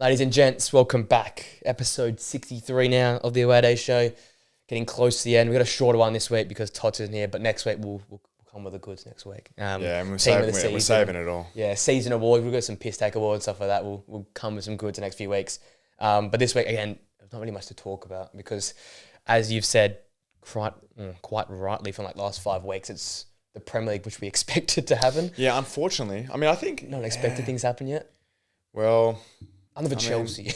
Ladies and gents, welcome back. Episode 63 now of the Away Day Show. Getting close to the end. We've got a shorter one this week because Tots isn't here, but next week we'll come with the goods next week. And we're saving it all. Yeah, season award. We've got some piss take awards, stuff like that. We'll come with some goods the next few weeks. But this week, again, there's not really much to talk about because, as you've said quite rightly from like the last 5 weeks, it's the Premier League, which we expected to happen. Yeah, unfortunately. I mean, I think... Not expected things happen yet. Well... Other than Chelsea.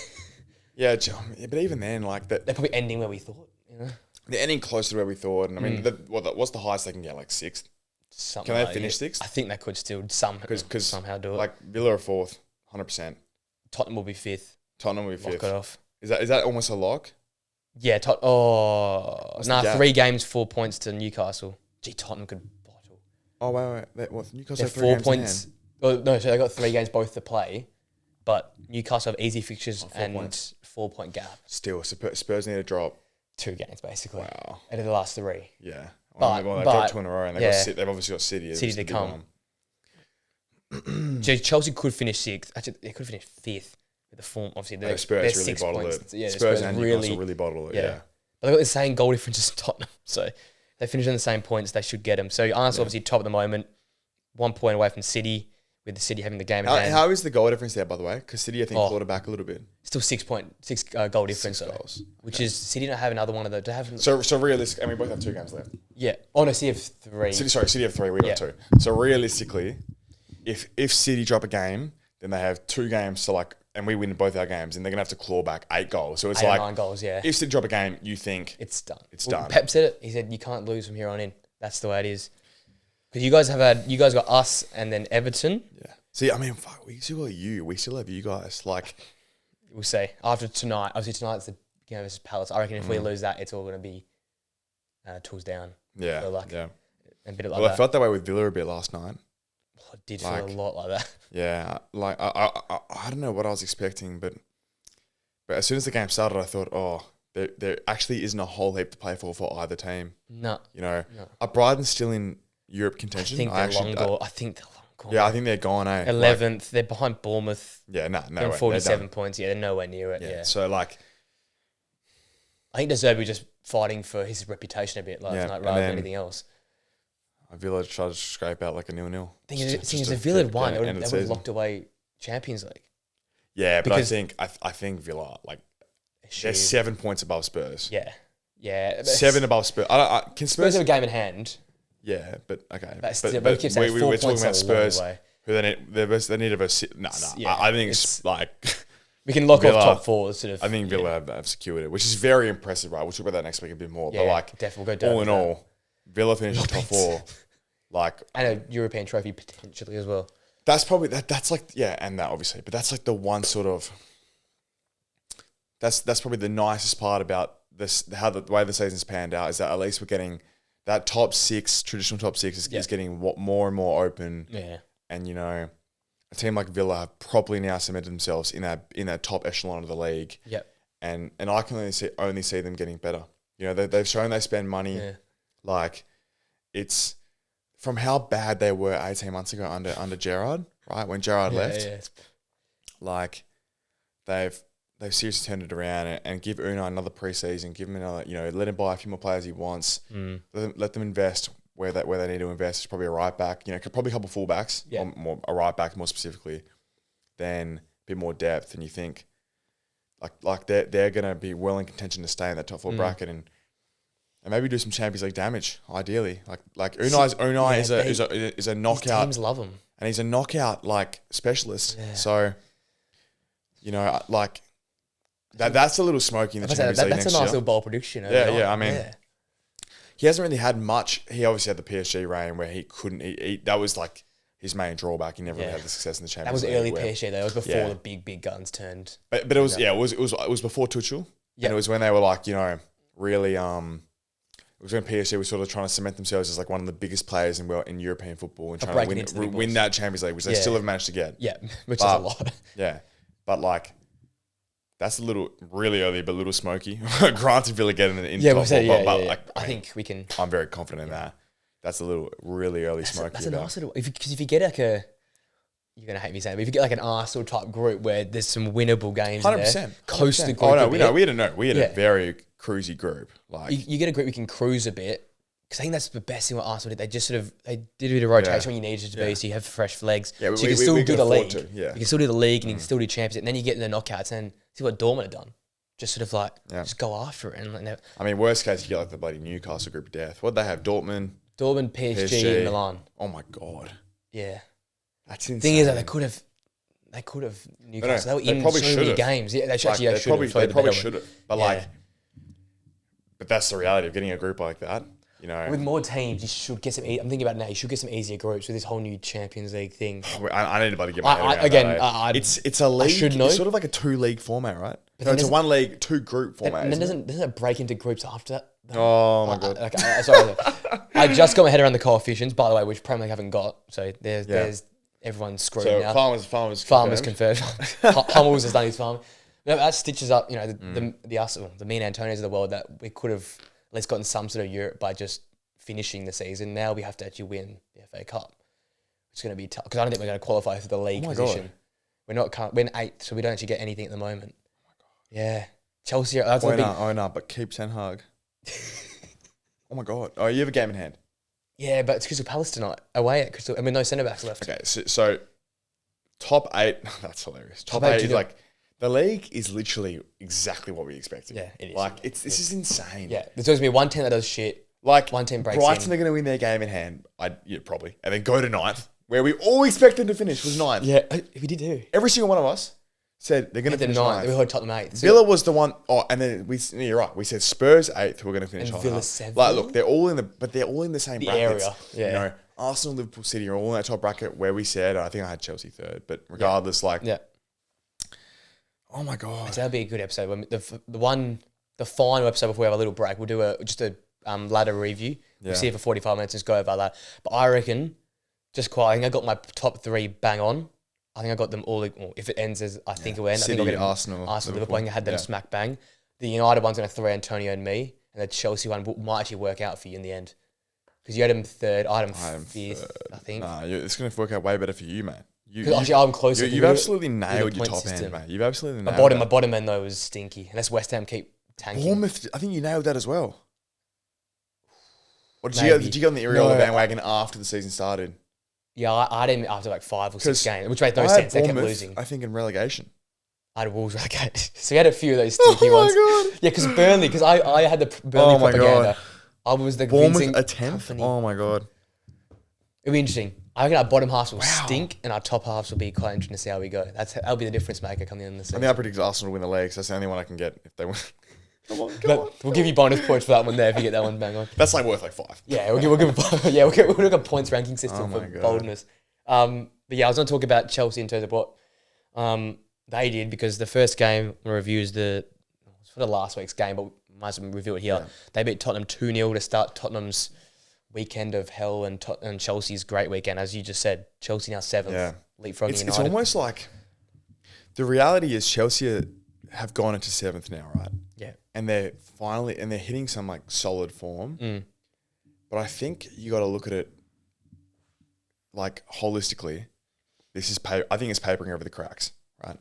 Yeah, but even then, like... They're probably ending where we thought, you know? They're ending closer to where we thought. And I mean, what's the highest they can get? Like 6th? Something Can they finish 6th? I think they could still somehow do it. Like Villa are 4th, 100%. Tottenham will be 5th. Tottenham will be 5th. Lock it off. Is that almost a lock? Yeah. 3 games, 4 points to Newcastle. Gee, Tottenham could bottle. Oh, wait. Newcastle have 4 3 games points. Oh, no, so they got 3 games both to play. But Newcastle have easy fixtures and 4-point gap. Still, Spurs need to drop 2 games, basically. Wow. Out of the last 3. Yeah. But they've dropped 2 in a row, and they've obviously got City. City to come. So Chelsea could finish 6th. Actually, they could finish 5th with the form. Obviously, they're Spurs really 6 bottle points. it. Yeah, Spurs and Newcastle really bottle it, yeah. But they've got the same goal difference as Tottenham. So they finish on the same points. They should get them. So Arsenal obviously top at the moment. 1 point away from City, with the City having the game in hand. How is the goal difference there, by the way? Because City, I think, clawed it back a little bit. Still 6 goal difference. 6 goals. Which is, City don't have another one of those. So realistically, and we both have 2 games left. Yeah. Oh, no, City have 3. City have 3, we got 2. So realistically, if City drop a game, then they have 2 games to like, and we win both our games, and they're going to have to claw back 8 goals. So it's 8 like... or 9 goals, yeah. If City drop a game, you think... It's done. It's done. Pep said it. He said, you can't lose from here on in. That's the way it is. Because you guys got us and then Everton. Yeah. See, I mean, fuck, we still got you. We still have you guys. Like... We'll see. After tonight, obviously tonight's the game versus Palace. I reckon if we lose that, it's all going to be tools down. Yeah, so like, yeah. A bit like that. I felt that way with Villa a bit last night. I did feel a lot like that. Yeah, like I don't know what I was expecting, but as soon as the game started, I thought, there actually isn't a whole heap to play for either team. No. You know, are Brighton still in Europe contention? I think they're long gone. Yeah, I think they're gone, 11th. They're behind Bournemouth. Yeah, no way. 47 points. Yeah, they're nowhere near it. Yeah. So, like... I think De Zerbi was just fighting for his reputation a bit last night rather than anything else. Villa tried to scrape out like a 0-0. Thing is, if Villa had won, they would have locked away Champions League. Yeah, but I think Villa, like, they're 7 points above Spurs. Yeah. 7 above Spurs. Can Spurs have a game in hand. Yeah, but okay. But we're talking about Spurs, who they need to have I think it's like we can lock Villa, off top 4. Sort of. I think Villa have secured it, which is very impressive, right? We'll talk about that next week a bit more. Yeah, but like, definitely we'll go down all in all, Villa finished top 4, like, and a European trophy potentially as well. That's probably that's like and that obviously, but that's like the one sort of that's probably the nicest part about this, the way the season's panned out, is that at least we're getting. That top 6, traditional top 6, is getting more and more open. Yeah. And, you know, a team like Villa have probably now cemented themselves in that top echelon of the league. Yep. And I can only see them getting better. You know, they've shown they spend money. Yeah. Like, it's from how bad they were 18 months ago under Gerrard, right? When Gerrard left. Yeah. Like, they've seriously turned it around and give Unai another preseason, give him another, you know, let him buy a few more players he wants, let them invest where they need to invest. It's probably a right back, you know, probably a couple of fullbacks, or a right back more specifically, then a bit more depth, and you think like they're going to be well in contention to stay in that top 4 bracket and maybe do some Champions League damage, ideally. Like Unai is a knockout. Teams love him, and he's a knockout like specialist. Yeah. So, you know, like. That's a little smoky in the Champions League next year. That's a nice little bowl prediction. Yeah. I mean, he hasn't really had much. He obviously had the PSG reign where he couldn't. That was like his main drawback. He never really had the success in the Champions League. That was early PSG. That was before the big guns turned. But it was it was before Tuchel. Yeah. And it was when they were like, you know, really it was when PSG was sort of trying to cement themselves as like one of the biggest players in European football and trying to win that Champions League, which they still have managed to get. Yeah, which is a lot. Yeah, but like. That's a little really early, but a little smoky. Granted, Villa getting in top 4, but like, I think we can. I'm very confident in that. That's a little really early smoky. That's a nice little. Because if you get like you're gonna hate me saying, but if you get like an Arsenal type group where there's some winnable games, 100%, coast the 100%. group. Oh no, we had a Yeah. very cruisy group. Like You get a group you can cruise a bit. Because I think that's the best thing what Arsenal did. They just they did a bit of rotation when you needed to be, so you have fresh legs. Yeah, so you can still do the league. Yeah. You can still do the league and you can still do Champions League. And then you get in the knockouts and see what Dortmund have done. Just sort of like, just go after it. And like, I mean, worst case, you get like the bloody Newcastle group of death. What they have? Dortmund, PSG, and Milan. Oh my God. Yeah. That's insane. Thing is, like, they could have Newcastle. They were in so many games. Yeah, they should They probably should have. But Yeah. but that's the reality of getting a group like that. You know, with more teams, you should get some. I'm thinking about it now. You should get some easier groups with this whole new Champions League thing. I need to get my head around that. It's a league. It's sort of like a 2-league format, right? No, it's a 1 league, 2 group format. And then doesn't it break into groups after that? Oh my God! Sorry, I just got my head around the coefficients, by the way, which Premier League haven't got. So there's everyone's screwed now. Farmers confirmed. Hummels has done his farm. No, that stitches up, the me and Antonios of the world that we could have at least gotten some sort of Europe by just finishing the season. Now we have to actually win the FA Cup. It's going to be tough because I don't think we're going to qualify for the league position. God. We're in 8th, so we don't actually get anything at the moment. Oh my God! Yeah, Chelsea. That's but keep Ten Hag. Oh my God! Oh, you have a game in hand. Yeah, but it's Crystal Palace tonight away at Crystal. I mean, no centre backs left. Okay, so top 8. That's hilarious. Top 8 is like. The league is literally exactly what we expected. Yeah, it is. Like, this is insane. Yeah, there's always going to be one team that does shit. Like, one team breaks Brighton in. are going to win their game in hand. Probably. And then go to 9th, where we all expected to finish was 9th. Yeah, we did too. Every single one of us said they're going to finish 9th. We heard Tottenham 8th. Villa was the one, and then you're right. We said Spurs 8th, who were going to finish and high. Villa 7th. Like, look, they're all in the same brackets. Area. Yeah. You know, Arsenal, Liverpool, City are all in that top bracket where we said, I think I had Chelsea 3rd, but regardless, oh my God! So that'll be a good episode. When the final episode before we have a little break, we'll do a ladder review. We'll see it for 45 minutes. Just go over that. But I reckon, I think I got my top 3 bang on. I think I got them all. If it ends as I think it will end, City, I think I'll get Arsenal, Liverpool. I think I had them smack bang. The United one's going to throw Antonio and me, and the Chelsea one might actually work out for you in the end because you had them 3rd, I had them 5th. I think. Nah, it's going to work out way better for you, man. Actually, I'm closer. You've absolutely nailed your top end, mate. You've absolutely nailed it. My bottom end, though, was stinky. Unless West Ham keep tanking. Bournemouth, I think you nailed that as well. Or did you get on the Iriola bandwagon after the season started? Yeah, I didn't after like 5 or 6 games, which made no sense. They kept losing. I think in relegation. I had Wolves relegated. So we had a few of those stinky ones. Oh my God. Yeah, because Burnley, because I had the Burnley propaganda. I was the Bournemouth a 10th? Company. Oh my God. It'll be interesting. I reckon our bottom halves will stink and our top halves will be quite interesting to see how we go. That'll be the difference maker coming in the season. I think I predict Arsenal to win the league, so that's the only one I can get if they win. Come on. We'll give you bonus points for that one there if you get that one bang on. That's like worth like 5. Yeah, we'll give a points ranking system for boldness. But yeah, I was going to talk about Chelsea in terms of what they did because the first game we reviews for the last week's game, but we might as well review it here. Yeah. They beat Tottenham 2-0 to start Tottenham's weekend of hell and Chelsea's great weekend. As you just said, Chelsea now 7th, leapfrogging United. It's almost like the reality is Chelsea have gone into 7th now, right? Yeah. And they're hitting some like solid form. But I think you got to look at it like holistically. I think it's papering over the cracks, right?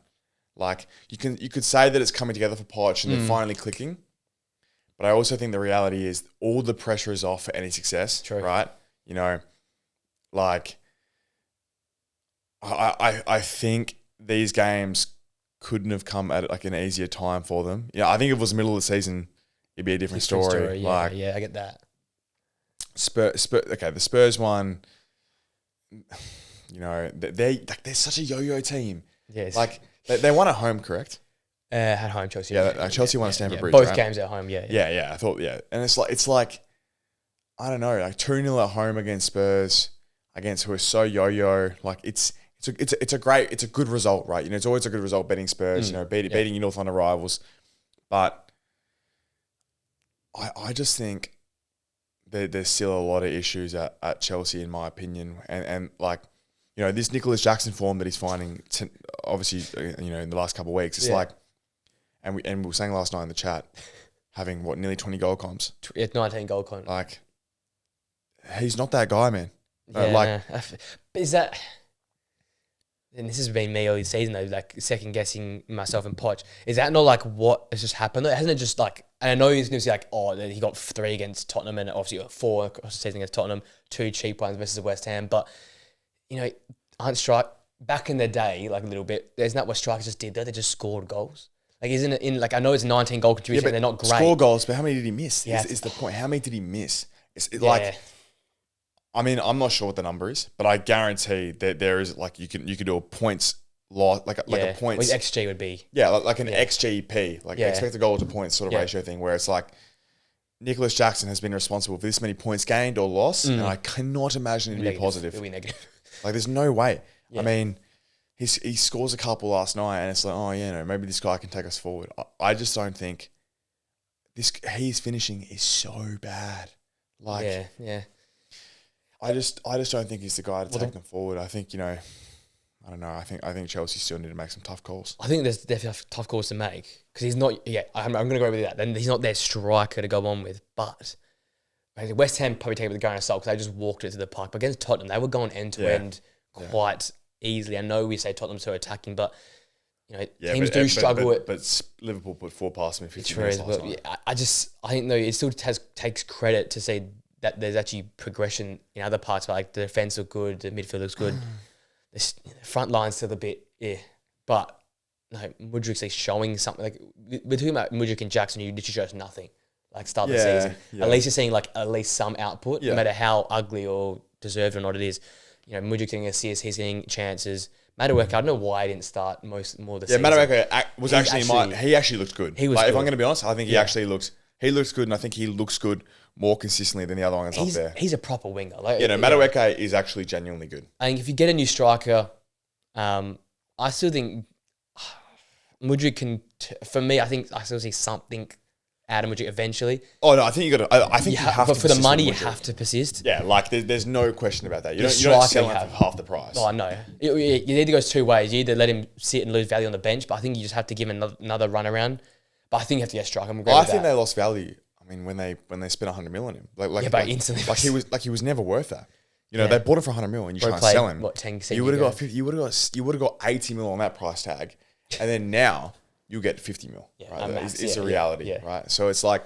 Like you could say that it's coming together for Poch and they're finally clicking. But I also think the reality is all the pressure is off for any success, right? You know, like I think these games couldn't have come at like an easier time for them. Yeah, I think if it was the middle of the season, it'd be a different story. Yeah, I get that. The Spurs one, you know, they're such a yo-yo team. Yes. Like they won at home, correct? At home, Chelsea. Yeah, Chelsea won at Stamford Bridge. Both right? games at home, yeah. Yeah, I thought, and it's like I don't know, like 2-0 at home against Spurs, against who are so yo-yo. Like it's a good result, right? You know, it's always a good result betting Spurs. You know, beating your North London rivals, but I just think there's still a lot of issues at Chelsea, in my opinion, and like. You know, this Nicholas Jackson form that he's finding, obviously, you know, in the last couple of weeks, it's like, and we were saying last night in the chat, having nearly 20 goal comps. 19 goal comps. Like, he's not that guy, man. Yeah, like, is that and this has been me all season though, like second guessing myself and Poch. Is that not like what has just happened? Hasn't it just like, and I know he's going to say like, oh, he got 3 against Tottenham and obviously got 4 across the season against Tottenham, 2 cheap ones versus West Ham. But, you know, aren't strike back in the day, like a little bit, isn't that what strikers just did though? They just scored goals. Like, isn't it in, like, I know it's 19 goal contribution and they're not great. Score goals, but how many did he miss? Yeah, is the point. How many did he miss? Like, I mean, I'm not sure what the number is, but I guarantee that there is like you could do a points loss, like a points. Well, XG would be like an XGP, like expected goal to points sort of ratio thing, where it's like Nicholas Jackson has been responsible for this many points gained or lost, and I cannot imagine it to be positive. It'll be negative. Like, there's no way. Yeah. I mean, he scores a couple last night, and it's like, oh yeah, no, maybe this guy can take us forward. I just don't think his finishing is so bad. Like, yeah. I just don't think he's the guy to take them forward. I think, I don't know. I think Chelsea still need to make some tough calls. I think there's definitely tough calls to make because he's not. Yeah, I'm going to go with that. Then he's not their striker to go on with. But West Ham probably take it with a grain of salt because they just walked it to the park. But against Tottenham, they were going end to end quite easily. I know we say Tottenham's so attacking, but teams do struggle. But Liverpool put 4 past me 50 minutes last night. I think though it still takes credit to say that there's actually progression in other parts. Like the defense look good, the midfield looks good, the front line's still a bit but Mudryk's like showing something. Like we're talking about Mudryk and Jackson, who literally shows nothing. Like start the season, at least you're seeing like at least some output, no matter how ugly or deserved or not it is. Mudryk's getting assists, he's getting chances. Madueke, I don't know why I didn't start more the season. Madueke was he actually looked good. He was good. If I'm going to be honest, I think he actually looks good, and I think he looks good more consistently than the other ones up there. He's a proper winger. Madueke is actually genuinely good. I think if you get a new striker, I still think Mudryk can. For me, I think I still see something out of Mudryk eventually. Oh no, I think you got to. I think you have to. But for the money, you have to persist. Yeah, like there's no question about that. You don't sell him for half the price. Oh no, it either goes 2 ways. You either let him sit and lose value on the bench, but I think you just have to give him another run around. But I think you have to get a striker. I think they lost value. I mean, when they spent 100 mil on him, instantly, he was never worth that. They bought him for 100 mil, and you try and sell him. What 10? You would have got 80 mil on that price tag, and then now you'll get 50 mil. Right, it's a reality, right? So it's like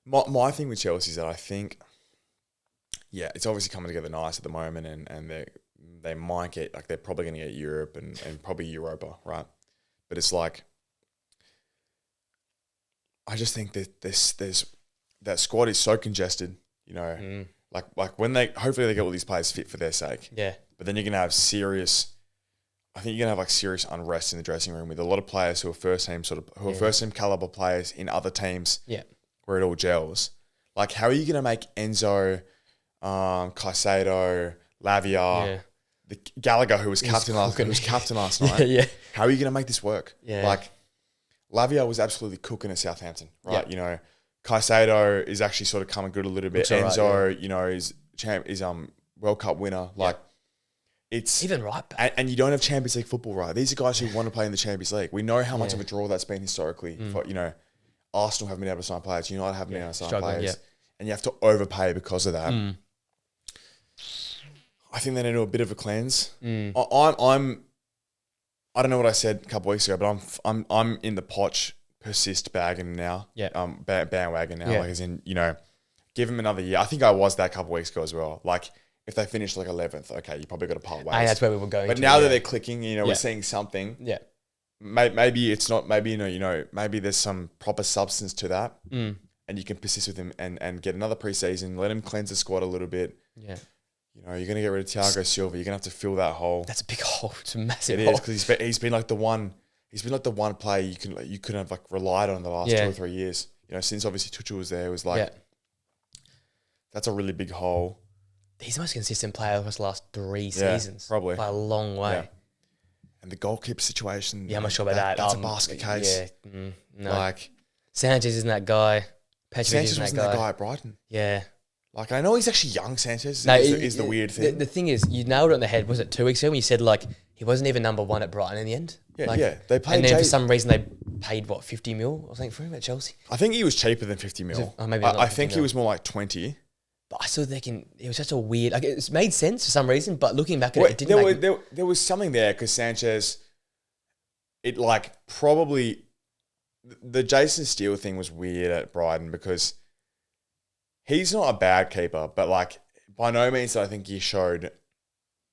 my thing with Chelsea is that I think, it's obviously coming together nice at the moment, and they might get they're probably going to get Europe and probably Europa, right? But it's like, I just think that that squad is so congested, like when hopefully they get all these players fit for their sake. Yeah. But then you're gonna have serious unrest in the dressing room with a lot of players who are first team caliber players in other teams. Yeah. Where it all gels. Like, how are you gonna make Enzo, Caicedo, Lavia, the Gallagher who was captain last night? Yeah. How are you gonna make this work? Yeah. Like, Lavia was absolutely cooking at Southampton, right? Yeah. Caicedo is actually sort of coming good a little bit. Enzo, is World Cup winner. Like, it's even right back. And you don't have Champions League football, right? These are guys who want to play in the Champions League. We know how much of a draw that's been historically. For, Arsenal haven't been able to sign players. United haven't been able to sign players, and you have to overpay because of that. I think they need to do a bit of a cleanse. I don't know what I said a couple of weeks ago, but I'm in the Poch persist bandwagon now. Yeah. Bandwagon now. Like, as in, give him another year. I think I was that a couple of weeks ago as well. Like, if they finish 11th, okay, you probably got to part ways. And that's where we were going. But now that they're clicking, we're seeing something. Yeah. Maybe it's not. Maybe maybe there's some proper substance to that, and you can persist with him and get another preseason. Let him cleanse the squad a little bit. Yeah. You're going to get rid of Thiago Silva. You're going to have to fill that hole. That's a big hole. It's a massive hole. It is, because he's been like the one. He's been like the one player you could have relied on the last 2 or 3 years. Since obviously Tuchel was there, it was like that's a really big hole. He's the most consistent player across the last 3 seasons, probably by a long way. Yeah. And the goalkeeper situation. Yeah, I'm not sure about that. That's a basket case. Yeah, no. Like, Sanchez isn't that guy. Sanchez wasn't that guy at Brighton. Yeah. Like, I know he's actually young, Sanchez, is the weird thing. The thing is, you nailed it on the head. Was it 2 weeks ago when you said, he wasn't even number 1 at Brighton in the end? Yeah. They paid, and then for some reason they paid, 50 mil or something for him at Chelsea? I think he was cheaper than 50 mil. Maybe I think he was more like 20. But I still thinking it was such a weird. Like it's made sense for some reason, but looking back at it, it didn't. There was something there because Sanchez, it like probably the Jason Steele thing was weird at Brighton because he's not a bad keeper, but like by no means I think he showed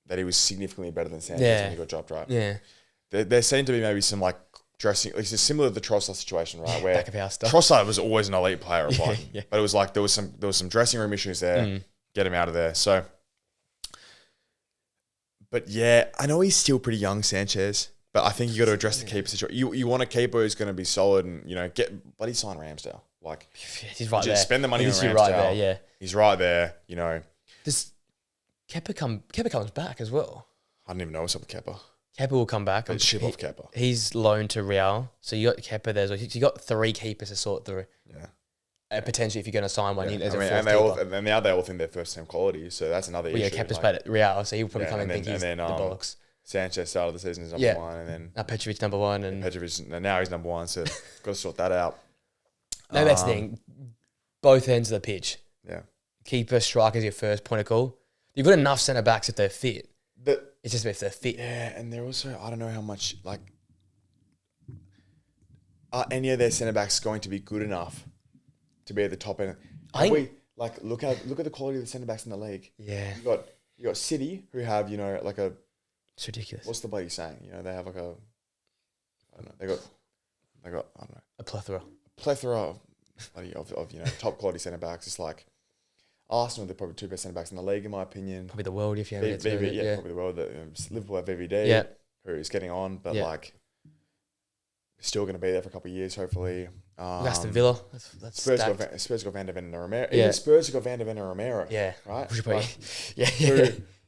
that he was significantly better than Sanchez when he got dropped, right? Yeah. There seemed to be maybe some like dressing, it's similar to the Trossard situation, right? Where back of house stuff. Trossard was always an elite player at Brighton, yeah. but it was like there was some dressing room issues there. Get him out of there. So, but yeah, I know he's still pretty young, Sanchez. But I think you got to address the keeper situation. You want a keeper who's going to be solid and get bloody sign Ramsdale. Like he's right there. Spend the money on Ramsdale. Right there, yeah. He's right there. Does Kepa comes back as well? I don't even know what's up with Kepa. Kepa will come back. Ship off Kepa. He's loaned to Real, so you got Kepa there. So you got 3 keepers to sort through. Yeah. And potentially, if you're going to sign one, there's a fourth keeper. And now they all think they're first team quality, so that's another issue. Yeah, Kepa's played at Real, so he'll probably come and think he's the bollocks. Sanchez started the season as number 1, and then Petrovic number 1, and now he's number 1. So got to sort that out. No, that's the thing. Both ends of the pitch. Yeah, keeper, striker is your first point of call. You've got enough centre backs if they're fit. It's just if they're fit. Yeah, and they're also I don't know how much like are any of their centre backs going to be good enough to be at the top end? Look at the quality of the centre backs in the league. Yeah, you got City who have like a. It's ridiculous. What's the bloody saying? They have like a. I don't know. They got. I don't know. A plethora of top quality centre backs. It's like Arsenal. They're probably 2 best centre backs in the league, in my opinion. Probably the world if you have it. Probably the world. Liverpool have VVD, who is getting on, but still going to be there for a couple of years, hopefully. Aston Villa. That's Spurs got Van der Ven and Romero. Yeah, Spurs got Van der Ven and Romero. Yeah, right.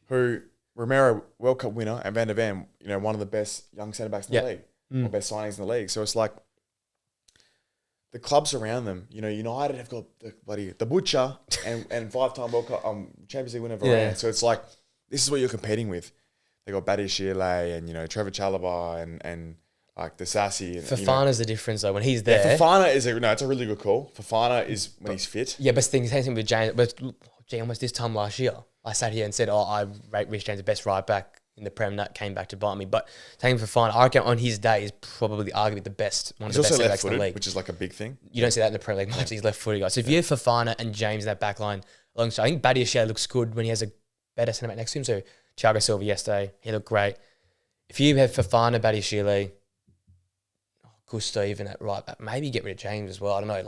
Who Romero, World Cup winner, and Van der Ven, one of the best young centre backs in the league, or best signings in the league. So it's like the clubs around them. United have got the Butcher and 5-time World Cup Champions League winner Varane. So it's like this is what you're competing with. They got Badiashile and Trevor Chalobah and like the Sassy. Fofana's the difference though when he's there. Yeah, Fofana is it's a really good call. Fofana is when he's fit. Yeah, but same thing with James. But almost this time last year, I sat here and said, I rate Rhys James the best right back in the Prem. That came back to bite me. But taking Fofana, I reckon on his day is probably arguably the best, one of the best centre backs in the league. Which is like a big thing. You don't see that in the Premier League much. He's left-footed guy. So if you have Fofana and James in that back line alongside, I think Badiashile looks good when he has a better centre back next to him. So Thiago Silva yesterday, he looked great. If you have Fofana, Badiashile, Gusto even at right back, maybe get rid of James as well. I don't know,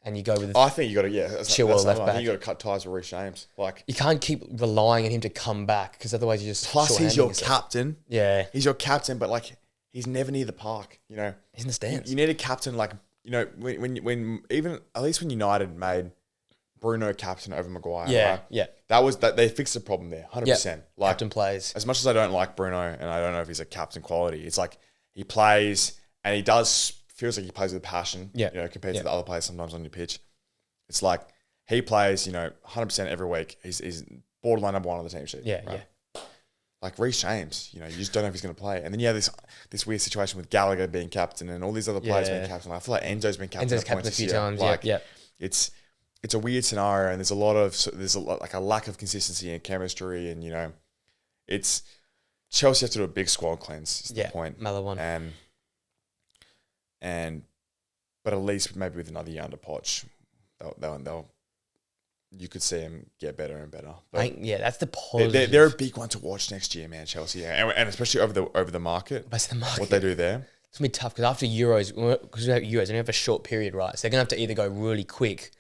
and you go with. I think you got to Chilwell left back. I think you got to cut ties with Rhys James. You can't keep relying on him to come back because otherwise you just. Plus, he's your captain. Yeah, he's your captain, but he's never near the park. He's in the stands. You need a captain when even at least when United made Bruno captain over Maguire. Yeah, right? yeah. That they fixed the problem there, 100%. Captain plays. As much as I don't like Bruno and I don't know if he's a captain quality, it's like he plays. And he feels like he plays with passion, compared to the other players sometimes on your pitch. It's like he plays, 100% every week. He's borderline number 1 on the team sheet. Yeah, right? Yeah. Like Rhys James, you just don't know if he's going to play. And then you have this weird situation with Gallagher being captain and all these other players being captain. I feel like Enzo's been captain. Enzo's captain a few times, It's a weird scenario and there's a lack of consistency and chemistry and, it's Chelsea have to do a big squad cleanse is the point. Another one. But at least maybe with another year under Poch, they'll you could see them get better and better. But that's the positive. They're a big one to watch next year, man. Chelsea, and especially over the market. What they do there, it's gonna be tough because after Euros, because we have Euros, they have a short period, right? So they're gonna have to either go really quick,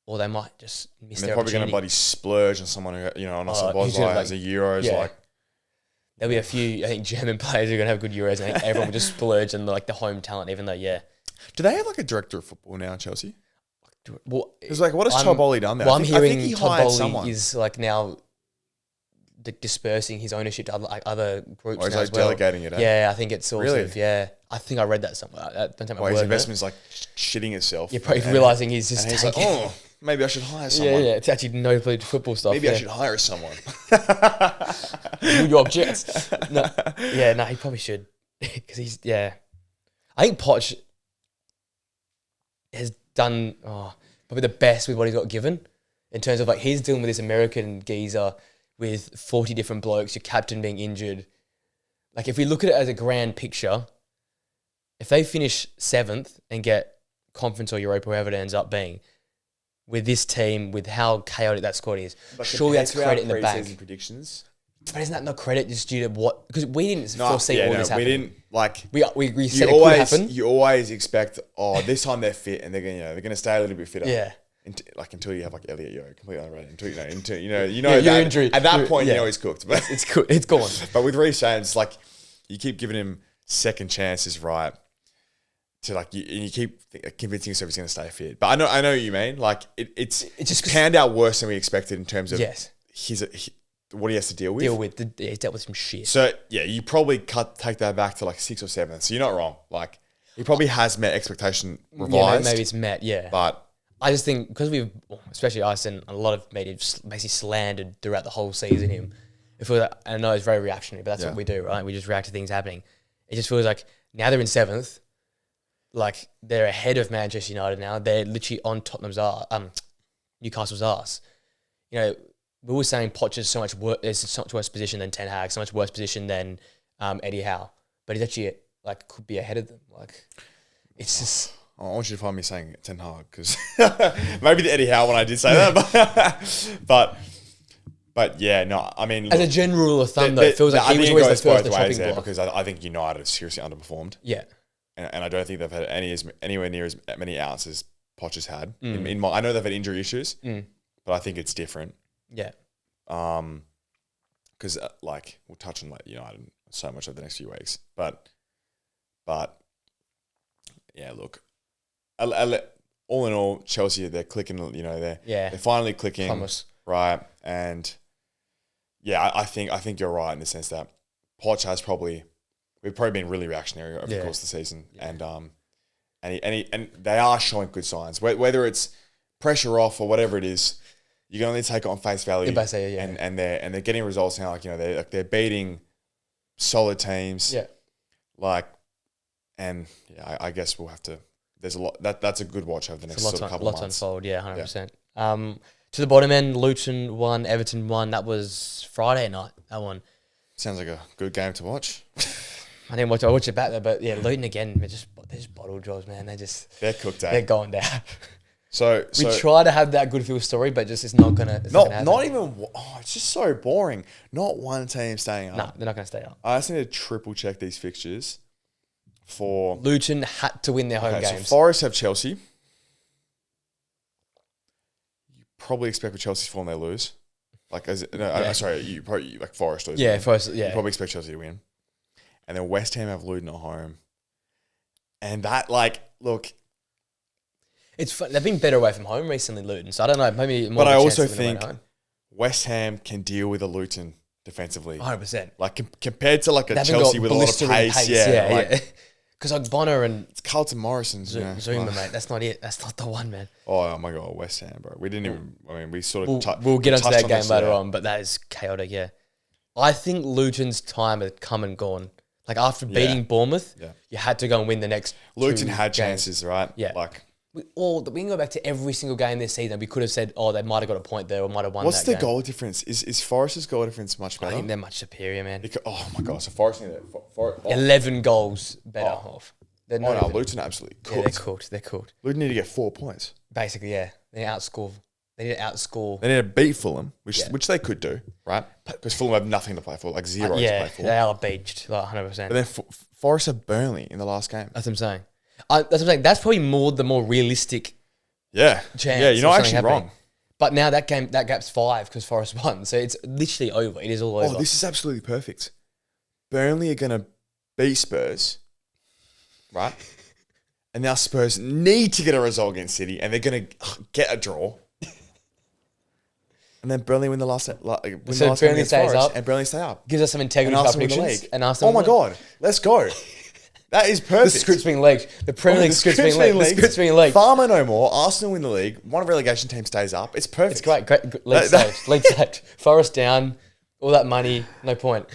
or they might just miss their opportunity. They're probably gonna bloody splurge on someone who on Szoboszlai as a Euros There'll be a few, I think, German players who are going to have good Euros. And I think everyone will just splurge on the home talent, even though, Do they have a director of football now in Chelsea? Well, it's what has Todd done there? Well, I'm hearing Todd is now dispersing his ownership to other groups. Or he's delegating it. Yeah, I think it's sort of, I think I read that somewhere. Don't take my word. His investment's shitting itself. You're probably realising he's just taking... Maybe I should hire someone. Yeah, it's actually nosebleed football stuff. Maybe I should hire someone. You object. He probably should. Because he's, I think Poch has done probably the best with what he's got given. in terms of like he's dealing with this American geezer with 40 different blokes, your captain being injured. Like if we look at it as a grand picture, if they finish 7th and get Conference or Europa, wherever it ends up being, with this team, with how chaotic that squad is, surely that's credit in the bank. Predictions. But isn't that not credit just due to what? Because we didn't foresee all this happening. We didn't like. We said it could happen. You always expect, this time they're fit and they're gonna stay a little bit fitter. Yeah. Until you have like Elliot Yeo completely unrated. Until your that, injury. At that point, he's cooked. But it's gone. But with Reece James, like you keep giving him second chances, right? To like you keep convincing yourself he's going to stay fit. But I know what you mean. Like it's just panned out worse than we expected in terms of what he has to deal with. He's dealt with some shit. So yeah, you probably take that back to like 6th or 7th. So you're not wrong. Like he probably has met expectation revised. Yeah, maybe it's met. Yeah, but I just think because especially us and a lot of media, just basically slandered throughout the whole season him. It feels like, I know it's very reactionary, but that's what we do, right? We just react to things happening. It just feels like now they're in 7th. Like they're ahead of Manchester United now. They're literally on Newcastle's arse. You know, we were saying Poch is so much worse position than Ten Hag, so much worse position than Eddie Howe. But he's actually like could be ahead of them. Like it's just. I want you to find me saying Ten Hag because maybe the Eddie Howe when I did say that, but yeah, no. I mean, as a general rule of thumb, though, it feels like he was always the first in the chopping block because I think United have seriously underperformed. Yeah. And I don't think they've had anywhere near as many outs as Poch has had. I know they've had injury issues, but I think it's different. Yeah. Because like we'll touch on like United so much over the next few weeks, but yeah, look, all in all, Chelsea they're clicking. They're finally clicking. Promise. Right, and yeah, I think you're right in the sense that Poch has we've probably been really reactionary over the course of the season, and they are showing good signs. Whether it's pressure off or whatever it is, you can only take it on face value. And they're getting results now. Like they're beating solid teams. Yeah. I guess we'll have to. There's a lot that's a good watch over the next couple of months. Lots unfold. Yeah, 100%. To the bottom end, Luton won, Everton won. That was Friday night. That one sounds like a good game to watch. I didn't watch. I watched it back there, but yeah, Luton again. They're just bottle jobs, man. They're cooked. They're going down. So we try to have that good feel story, but just it's not gonna. Not even. It's just so boring. Not one team staying up. No, they're not gonna stay up. I just need to triple check these fixtures. For Luton had to win their home games. So Forest have Chelsea. You probably expect with Chelsea's form they lose. You probably like Forest lose. Yeah, Forest. Yeah, you probably expect Chelsea to win. And then West Ham have Luton at home. And that, look. It's fun. They've been better away from home recently, Luton. So I don't know, maybe more. But I also think West Ham can deal with a Luton defensively. 100%. Like compared to like a Chelsea with a lot of pace. Yeah. Because like Bonner and it's Carlton Morrison's Zuma, mate. That's not it. That's not the one, man. Oh my God, West Ham, bro. We didn't even. I mean, we sort of. We'll get onto that game later on, but that is chaotic. Yeah, I think Luton's time had come and gone. Like after beating Bournemouth, you had to go and win the next. Luton had chances, right? Yeah. We can go back to every single game this season. We could have said, they might have got a point there or might have won. What's the goal difference? Is Forest's goal difference much better? I think they're much superior, man. Oh my God! So Forest need 11 goals better off. Luton absolutely cooked. Yeah, they're cooked. Luton need to get 4 points. Basically, yeah. They need to outscore. They need to beat Fulham, which they could do, right? Because Fulham have nothing to play for, like zero to play for. They are beached, like 100%. But then Forest have Burnley in the last game. That's what I'm saying. That's probably the more realistic chance. Yeah, you're not actually wrong. But now that gap's 5 because Forest won. So it's literally over. It is all over. Oh, this is absolutely perfect. Burnley are going to beat Spurs, right? And now Spurs need to get a result against City, and they're going to get a draw. And then Burnley win the last game. So Burnley stays up. And Burnley stay up. Gives us some integrity to our predictions. And Arsenal oh my God, let's go. That is perfect. The script's being leaked. The Premier League script's being leaked. The script's being leaked. Farmer no more. Arsenal win the league. One relegation team stays up. It's perfect. It's great. League saved. League saved. Forest down. All that money. No point.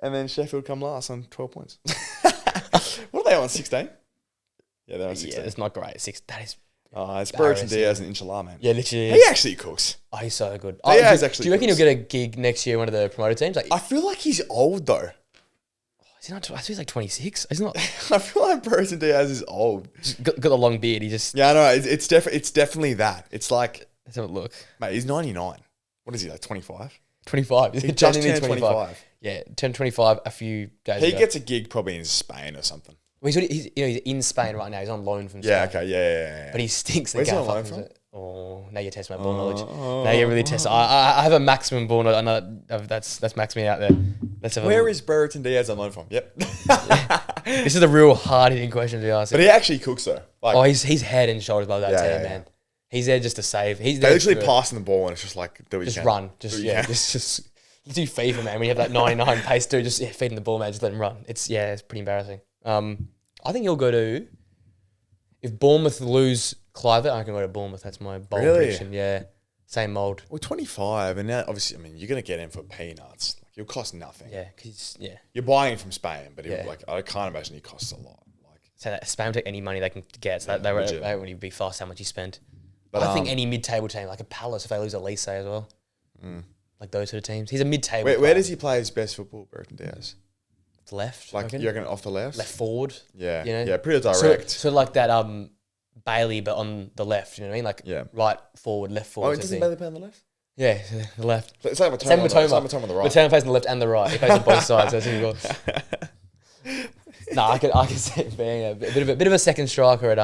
And then Sheffield come last on 12 points. What are they on, 16? Yeah, they're on 16. Yeah, it's not great. That is It's Burton Diaz and Inshallah, man. Yeah, literally. He actually cooks. Oh, he's so good. Diaz Do you reckon he'll get a gig next year in one of the promoted teams? Like, I feel like he's old though. is he not? I think he's like 26. He's not. I feel like Burton Diaz is old. Got the long beard. He just. Yeah, I know. It's definitely that. It's like, Let's have a look. mate, he's 99. What is he, like 25? 25. He just turned 25. Yeah, turned 25 a few days He ago. gets a gig probably in Spain or something. Well, he's in Spain right now. He's on loan from Spain. Yeah, okay, yeah. But he stinks. Where's he on loan from? Oh, now you test my ball knowledge. Now you really test. I have a maximum ball knowledge. I know that's maxed me out there. Let's have Where is Burton Diaz on loan from? Yep. This is a real hard hitting question to be honest. But he actually cooks though. Like, he's head and shoulders above that team, man. He's there just to save. He's there. They literally passing the ball and it's just like, just run. Just do FIFA, man. When you have that 99 pace dude, just feeding the ball, man. Just let him run. It's pretty embarrassing. I think he'll go to, if Bournemouth lose Clive, I can go to Bournemouth. That's my bold prediction. Yeah, same mould. Well, 25, and now obviously, I mean, you're gonna get him for peanuts. Like, he'll cost nothing. Yeah, because you're buying him from Spain, but like I can't imagine he costs a lot. Like, so that Spain will take any money they can get. So they won't really be fast how much you spend. But I think any mid-table team, like a Palace, if they lose Elise as well, like those sort of teams. He's a mid-table. Where does he play his best football, Burton Diaz? Left, like you reckon off the left, forward. Yeah, you know? Yeah, pretty direct. So like that Bailey, but on the left. You know what I mean? Like right forward, left forward. Oh, doesn't Bailey play on the left? Yeah, the left. Same Matoma on the right. Matoma plays on the left and the right. He plays on both sides. So that's No, I can see it being a bit of a second striker at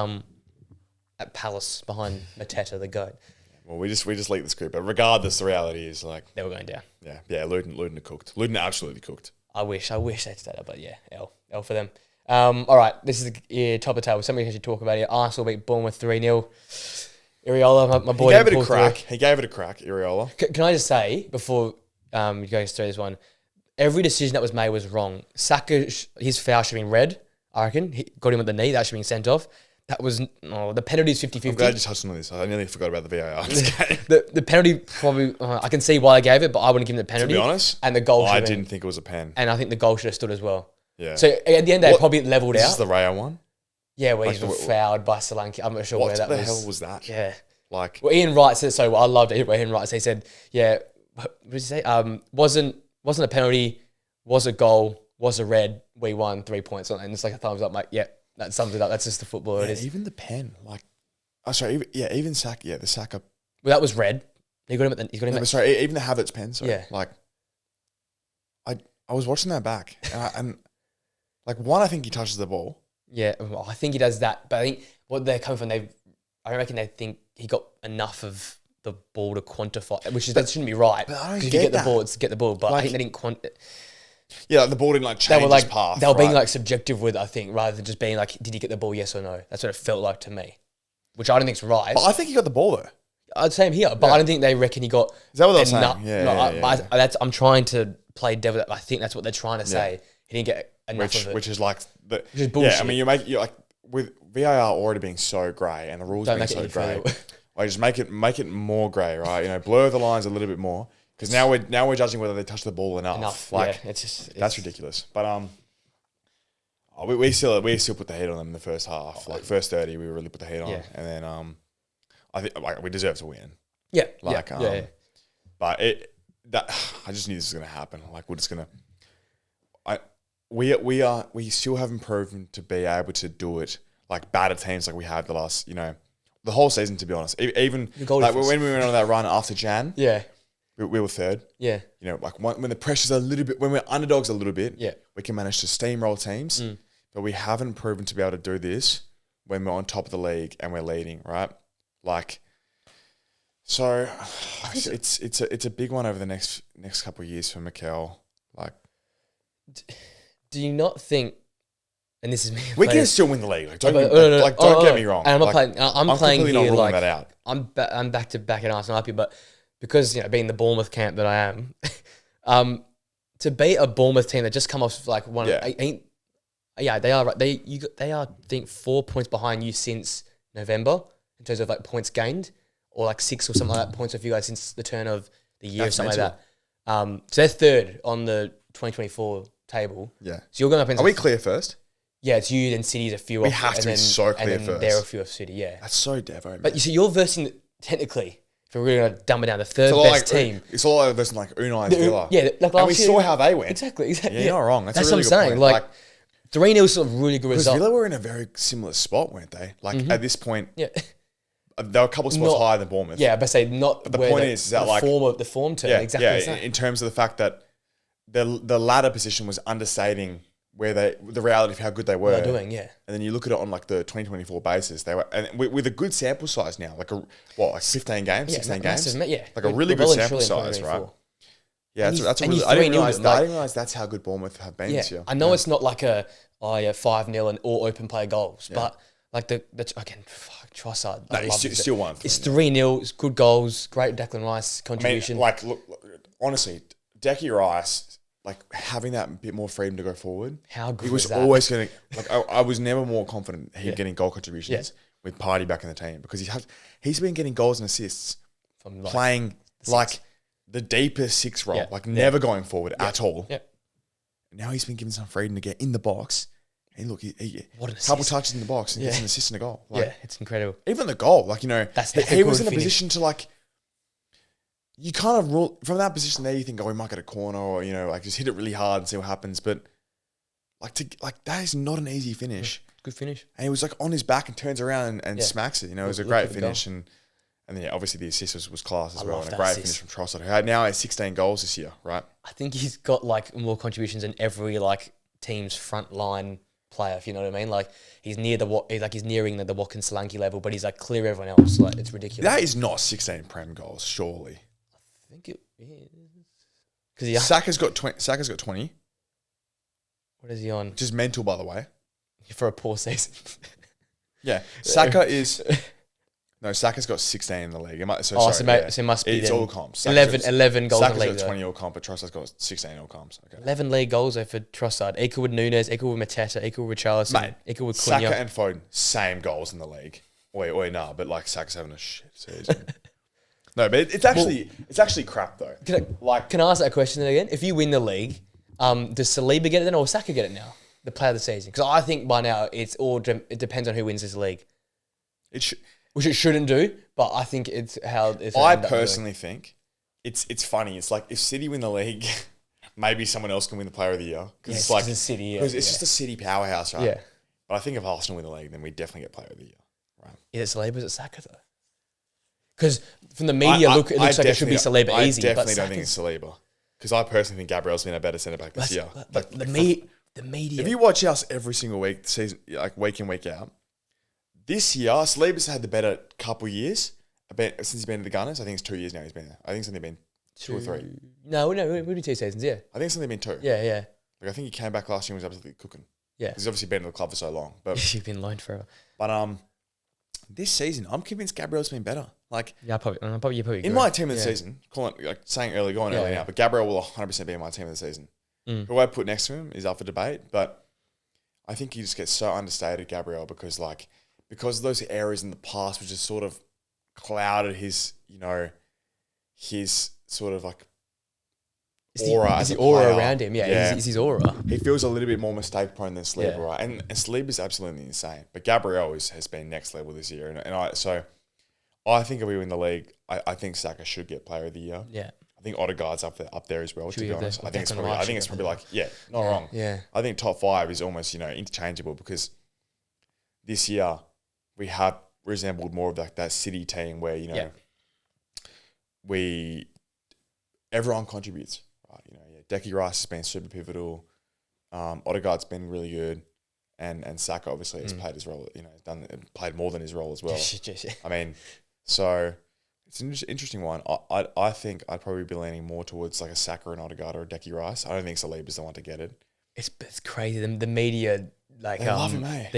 Palace behind Mateta, the goat. Well, we just leaked the script, but regardless, the reality is like they were going down. Yeah. Luton cooked. Luton absolutely cooked. I wish they'd stayed up, but yeah, L for them. All right, this is the top of the table. Something we should talk about here. Arsenal beat Bournemouth 3-0. Iriola, my boy, he gave it a crack. Iriola. Can I just say before you go through this one, every decision that was made was wrong. Saka, his foul should have been red. I reckon he got him at the knee. That should have been sent off. That was the penalty is 50-50. I'm glad you touched on this. I nearly forgot about the VAR. The penalty probably I can see why they gave it, but I wouldn't give him the penalty. To be honest, and the goal. I didn't think it was a pen, and I think the goal should have stood as well. Yeah. So at the end, they probably leveled out. This is the Rayo one. Yeah, where he's fouled by Solanke. I'm not sure where that was. What the hell was that? Yeah. Like, well, Ian Wright said so. I loved it. Ian Wright. So he said, "Yeah, what did he say? Wasn't a penalty. Was a goal. Was a red. We won 3 points." And it's like a thumbs up. Like, yeah, that sums it up. That's just the football it is. Even the pen, like, even Saka. Yeah, the Saka. Well, that was red. He got him at the. Sorry, even the Havertz pen. Sorry. Yeah. Like, I was watching that back, and like one, I think he touches the ball. Yeah, well, I think he does that, but I think what they're coming from, I reckon they think he got enough of the ball to quantify, that shouldn't be right. But I don't get get the that. ball, it's get the ball. But Like, I think they didn't quantify. Yeah, like the ball didn't like change his path. They were being like subjective with it, I think, rather than just being like, did he get the ball, yes or no? That's what it felt like to me, which I don't think's right. But I think he got the ball though. I'd say him here, but I don't think they reckon he got. Is that what they're saying? Yeah. I'm trying to play devil. I think that's what they're trying to say. He didn't get enough of it, which is like which is bullshit. Yeah, I mean, you're like with VAR already being so grey and the rules being so grey. I just make it more grey, right? You know, blur the lines a little bit more because now we're judging whether they touch the ball enough. Like, yeah, that's ridiculous. But we still put the heat on them in the first half. Like first 30, we really put the heat on, and then I think like we deserve to win. Yeah, like yeah. But I just knew this was gonna happen. Like we're just gonna. We still haven't proven to be able to do it like battle teams like we had the last, the whole season, to be honest. Even like when we went on that run after Jan, we were third. Yeah. Like when the pressure's a little bit, when we're underdogs a little bit, yeah, we can manage to steamroll teams, but we haven't proven to be able to do this when we're on top of the league and we're leading, right? Like, so it's a big one over the next couple of years for Mikel. Like, do you not think? And this is me. We can still win the league. Like, don't get me wrong. And I'm not playing. I'm playing completely here. Not like that out. I'm back to back at Arsenal up here, but because being the Bournemouth camp that I am, to beat a Bournemouth team that just come off like one. Yeah, they are right. They are I think 4 points behind you since November in terms of like points gained, or like 6 or something like that points off you guys since the turn of the year or something like that. So they're third on the 2024 table. Yeah. So you're going up into. Are we clear first? Yeah, it's you, then City's a few We off. have and to be then, so clear and then first. they're a few off City, yeah. That's so Devo, man. But you see, you're versing, technically, if we're really going to dumb it down, the third It's best team. It's all like versus like Unai's Villa. Yeah, like and we last year. saw how they went. Exactly. Yeah, you're not wrong. That's a really what I'm saying. good Like, point. 3-0 is sort of really good Because result. Villa were in a very similar spot, weren't they? Like at this point, Yeah. they were a couple of spots higher than Bournemouth. Yeah, but say not. But the point is that like the form turn exactly the same. in terms of the fact that the ladder position was understating where the reality of how good they were. What they're doing, yeah. And then you look at it on like the 2024 basis, they were, and with a good sample size now, like 15 games, 16 games, yeah, like a really good sample size, right? Yeah, that's a really. I didn't realize that's how good Bournemouth have been this year. I know it's not like a 5-0 and all open play goals, but like the again, Trossard. No, he's still one. It's 3-0. It's good goals. Great Declan Rice contribution. I mean, look, honestly, Decky Rice. Like having that bit more freedom to go forward. How good he was that? Always getting like I was never more confident him getting goal contributions with Partey back in the team because he's been getting goals and assists from playing like the deepest 6 role, like never going forward at all. Yeah. Now he's been given some freedom to get in the box. And look, he what an couple touches in the box and gets an assist and a goal. Like, it's incredible. Even the goal, like he was in a position to like. You kind of rule from that position there. You think, oh, we might get a corner, or like just hit it really hard and see what happens. But like that is not an easy finish. Good finish. And he was like on his back and turns around and smacks it. It was a great finish, and then obviously the assist was class as well, and a great finish from Trossard, who now has 16 goals this year, right? I think he's got like more contributions than every like team's front line player, if you know what I mean. Like he's nearing the Watkins Solanke level, but he's like clear everyone else. Like it's ridiculous. That is not 16 Prem goals, surely. I think it is. Because Saka's got 20. Saka's got 20. What is he on? Which is mental, by the way. For a poor season. Yeah, Saka's got 16 in the league. So it must be it's all comps. 11 goals in the league. Saka's got 20 all comp, but Trossard's got 16 all comps. Okay. 11 league goals though for Trossard. Equal with Nunes, equal with Mateta, equal with Richarlison, equal with Cunha. Saka and Foden, same goals in the league. But like Saka's having a shit season. No, but it's actually crap though. Can I ask that question again? If you win the league, does Saliba get it then, or Saka get it now? The player of the season, because I think by now it depends on who wins this league. Which it shouldn't do, but I think it's how it's. I personally think it's funny. It's like if City win the league, maybe someone else can win the player of the year because it's like City. Because it's just a City powerhouse, right? Yeah. But I think if Arsenal win the league, then we definitely get player of the year, right? Is it Saliba? Is it Saka though? Because from the media, it looks like it should be Saliba easy. I definitely don't think it's Saliba because I personally think Gabriel's been a better centre back this year. But the media. If you watch us every single week, season like week in week out, this year Saliba's had the better couple years since he's been to the Gunners. I think it's 2 years now he's been there. I think it's only been 2 or 3. No, we've been 2 seasons. Yeah, I think it's only been 2. Yeah. Like I think he came back last year and was absolutely cooking. Yeah, he's obviously been to the club for so long. But you've been loaned forever. But this season I'm convinced Gabriel's been better. Like yeah, probably agree. In my team of the season, saying early now, but Gabriel will 100% be in my team of the season. Who I put next to him is up for debate, but I think he just gets so understated, Gabriel, because of those errors in the past, which has sort of clouded his sort of like aura. Is the aura around him? Yeah. Is his aura. He feels a little bit more mistake prone than Saliba, right? And Saliba is absolutely insane, but Gabriel has been next level this year, and I think if we win the league, I think Saka should get player of the year. Yeah. I think Odegaard's up there as well, to be honest. I think it's probably like, not wrong. Yeah. I think top 5 is almost, interchangeable because this year we have resembled more of that City team where, everyone contributes. Right? Decky Rice has been super pivotal. Odegaard's been really good. And Saka obviously has played his role, played more than his role as well. I mean, so it's an interesting one. I think I'd probably be leaning more towards like a Saka and Odegaard or a Decky Rice. I don't think Saliba's the one to get it. It's crazy. The media, like, they love him, eh?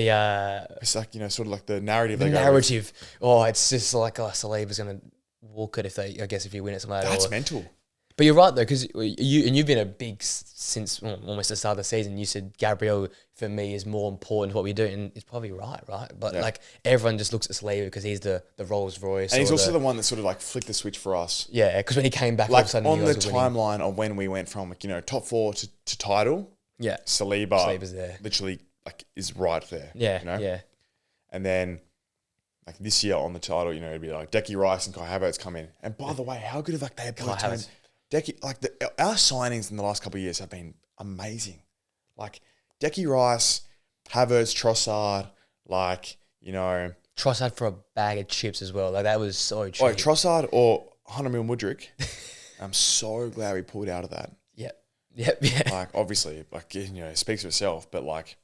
It's like, sort of like the narrative. It's just like, Saliba's going to walk it if you win it. That's mental. But you're right though, because you've been a big since almost the start of the season. You said Gabriel for me is more important to what we do, and it's probably right. But like everyone just looks at Saliba because he's the Rolls Royce, and he's also the one that sort of like flicked the switch for us. Yeah, because when he came back, like all of a sudden on the timeline of when we went from top 4 to title. Yeah, Saliba's there, literally like is right there. Yeah, you know? yeah. And then like this year on the title, you know, it'd be like Decky Rice and Kai Havertz come in. And by the way, how good have like they both turned Decky, like our signings in the last couple of years have been amazing. Like Decky Rice, Havertz, Trossard, like, you know, Trossard for a bag of chips as well. Like that was so cheap. like Trossard or Hunter Mill Mudryk. I'm so glad we pulled out of that. Yep. Like obviously, like, you know, it speaks for itself, but like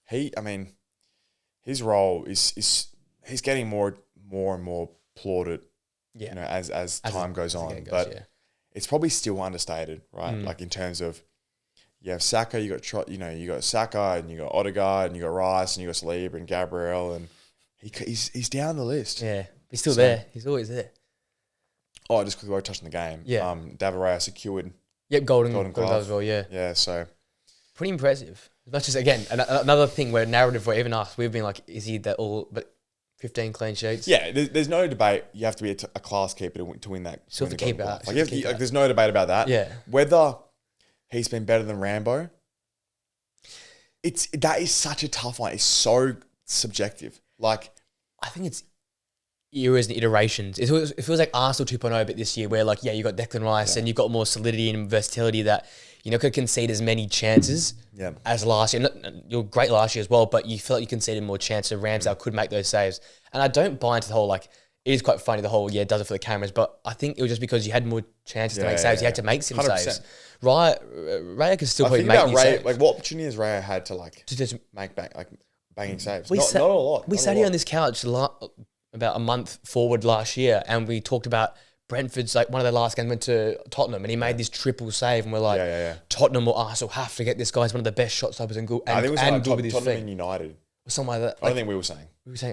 his role is he's getting more and more plauded, you know, as time goes on. But it's probably still understated, right? Like in terms of you have Saka, you got Saka, and you got Odegaard, and you got Rice, and you got Saliba and Gabriel, and he's down the list. Yeah, he's still there. He's always there. Oh, just quickly, I touched on the game. Yeah. David Raya secured. Yep, golden glove as well. Yeah. Yeah, so pretty impressive. As much as again, another thing where narrative where even us, we've been like, is he that all? But 15 clean sheets. Yeah, there's no debate. You have to be a class keeper to win that. Still have to keep it. Like there's no debate about that. Yeah. Whether he's been better than Rambo, that is such a tough one. It's so subjective. Like I think it's eras and iterations. It feels like Arsenal 2.0, but this year where like, yeah, you got Declan Rice and you've got more solidity and versatility that you're not going to concede as many chances as last year. You're great last year as well, but you feel like you conceded more chances. Ramsdale could make those saves. And I don't buy into the whole, like, it is quite funny, the whole, does it for the cameras, but I think it was just because you had more chances to make saves. You had to make some 100%. Saves. Raya could still probably make these saves. Like, what opportunity has Raya had to, like, just make back, like, banging saves? Not a lot. We sat here on this couch about a month forward last year, and we talked about Brentford's, like, one of their last games went to Tottenham, and he made this triple save, and we're like, Tottenham or Arsenal have to get this guy. He's one of the best shot stoppers and good, I think it was like good with his feet. Tottenham and United. Or something like that. I don't think we were saying.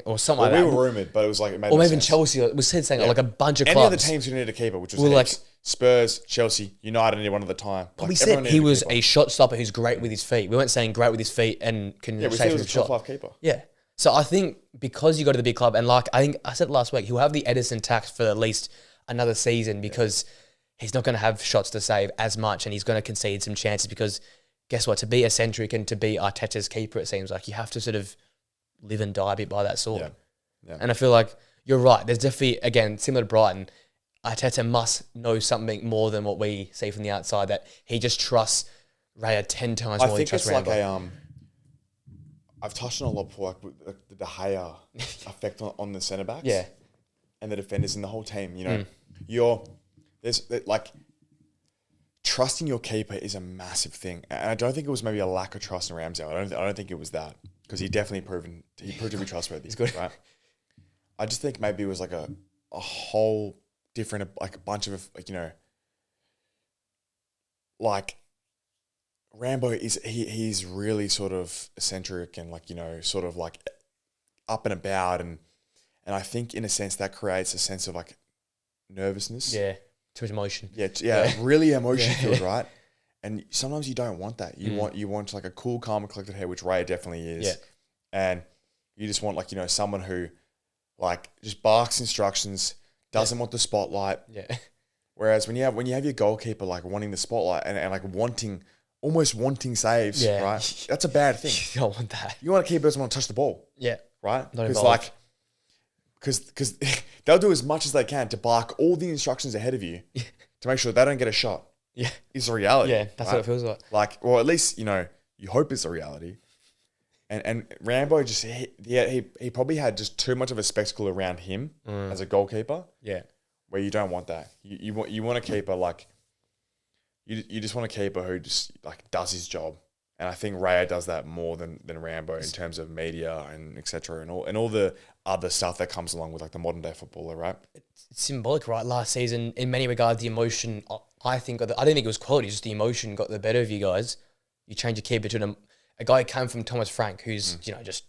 Or something like that. We were rumoured, but it was like, it made or no maybe sense. Chelsea, we said saying like a bunch of Any clubs. other teams who needed a keeper, which was like Spurs, Chelsea, United needed one at the time. But we said he was a shot stopper who's great with his feet. We weren't saying great with his feet and can we said he was a top 5 keeper. Yeah. So I think because you go to the big club, and like I think I said last week, he'll have the Edison tax for at least another season because he's not going to have shots to save as much, and he's going to concede some chances because guess what? To be eccentric and to be Arteta's keeper, it seems like you have to sort of live and die a bit by that sword. Yeah. And I feel like you're right. There's definitely, again, similar to Brighton, Arteta must know something more than what we see from the outside, that he just trusts Raya 10 times more than he trusts Rambo. I think it's like I've touched on a lot before, like the De Gea effect on the centre backs, and the defenders and the whole team. You know, there's like trusting your keeper is a massive thing, and I don't think it was maybe a lack of trust in Ramsdale. I don't think it was that, because he proved to be trustworthy. He's good, right? I just think maybe it was like a whole different, like a bunch of, like, you know, like Rambo is he's really sort of eccentric and, like, you know, sort of like up and about, and I think in a sense that creates a sense of like nervousness. Yeah, too much emotion. Yeah, really emotion filled, right? And sometimes you don't want that. You want like a cool, calm, and collected head, which Ray definitely is. Yeah. And you just want, like, you know, someone who like just barks instructions, doesn't want the spotlight. Yeah. Whereas when you have your goalkeeper like wanting the spotlight and like almost wanting saves, right? That's a bad thing. You don't want that. You want to keep doesn't want to touch the ball. Yeah. Right? Because they'll do as much as they can to bark all the instructions ahead of you to make sure they don't get a shot. Yeah. It's a reality. Yeah, that's what it feels like. Like, or at least, you know, you hope it's a reality. And Rambo just, he probably had just too much of a spectacle around him as a goalkeeper. Yeah. Where you don't want that. You want a keeper like, you just want a keeper who just like does his job. And I think Raya does that more than Rambo in terms of media and etc. and all the other stuff that comes along with like the modern day footballer, right? It's symbolic, right? Last season, in many regards, the emotion, I don't think it was quality, just the emotion got the better of you guys. You change your keeper to a guy who came from Thomas Frank, who's, you know, just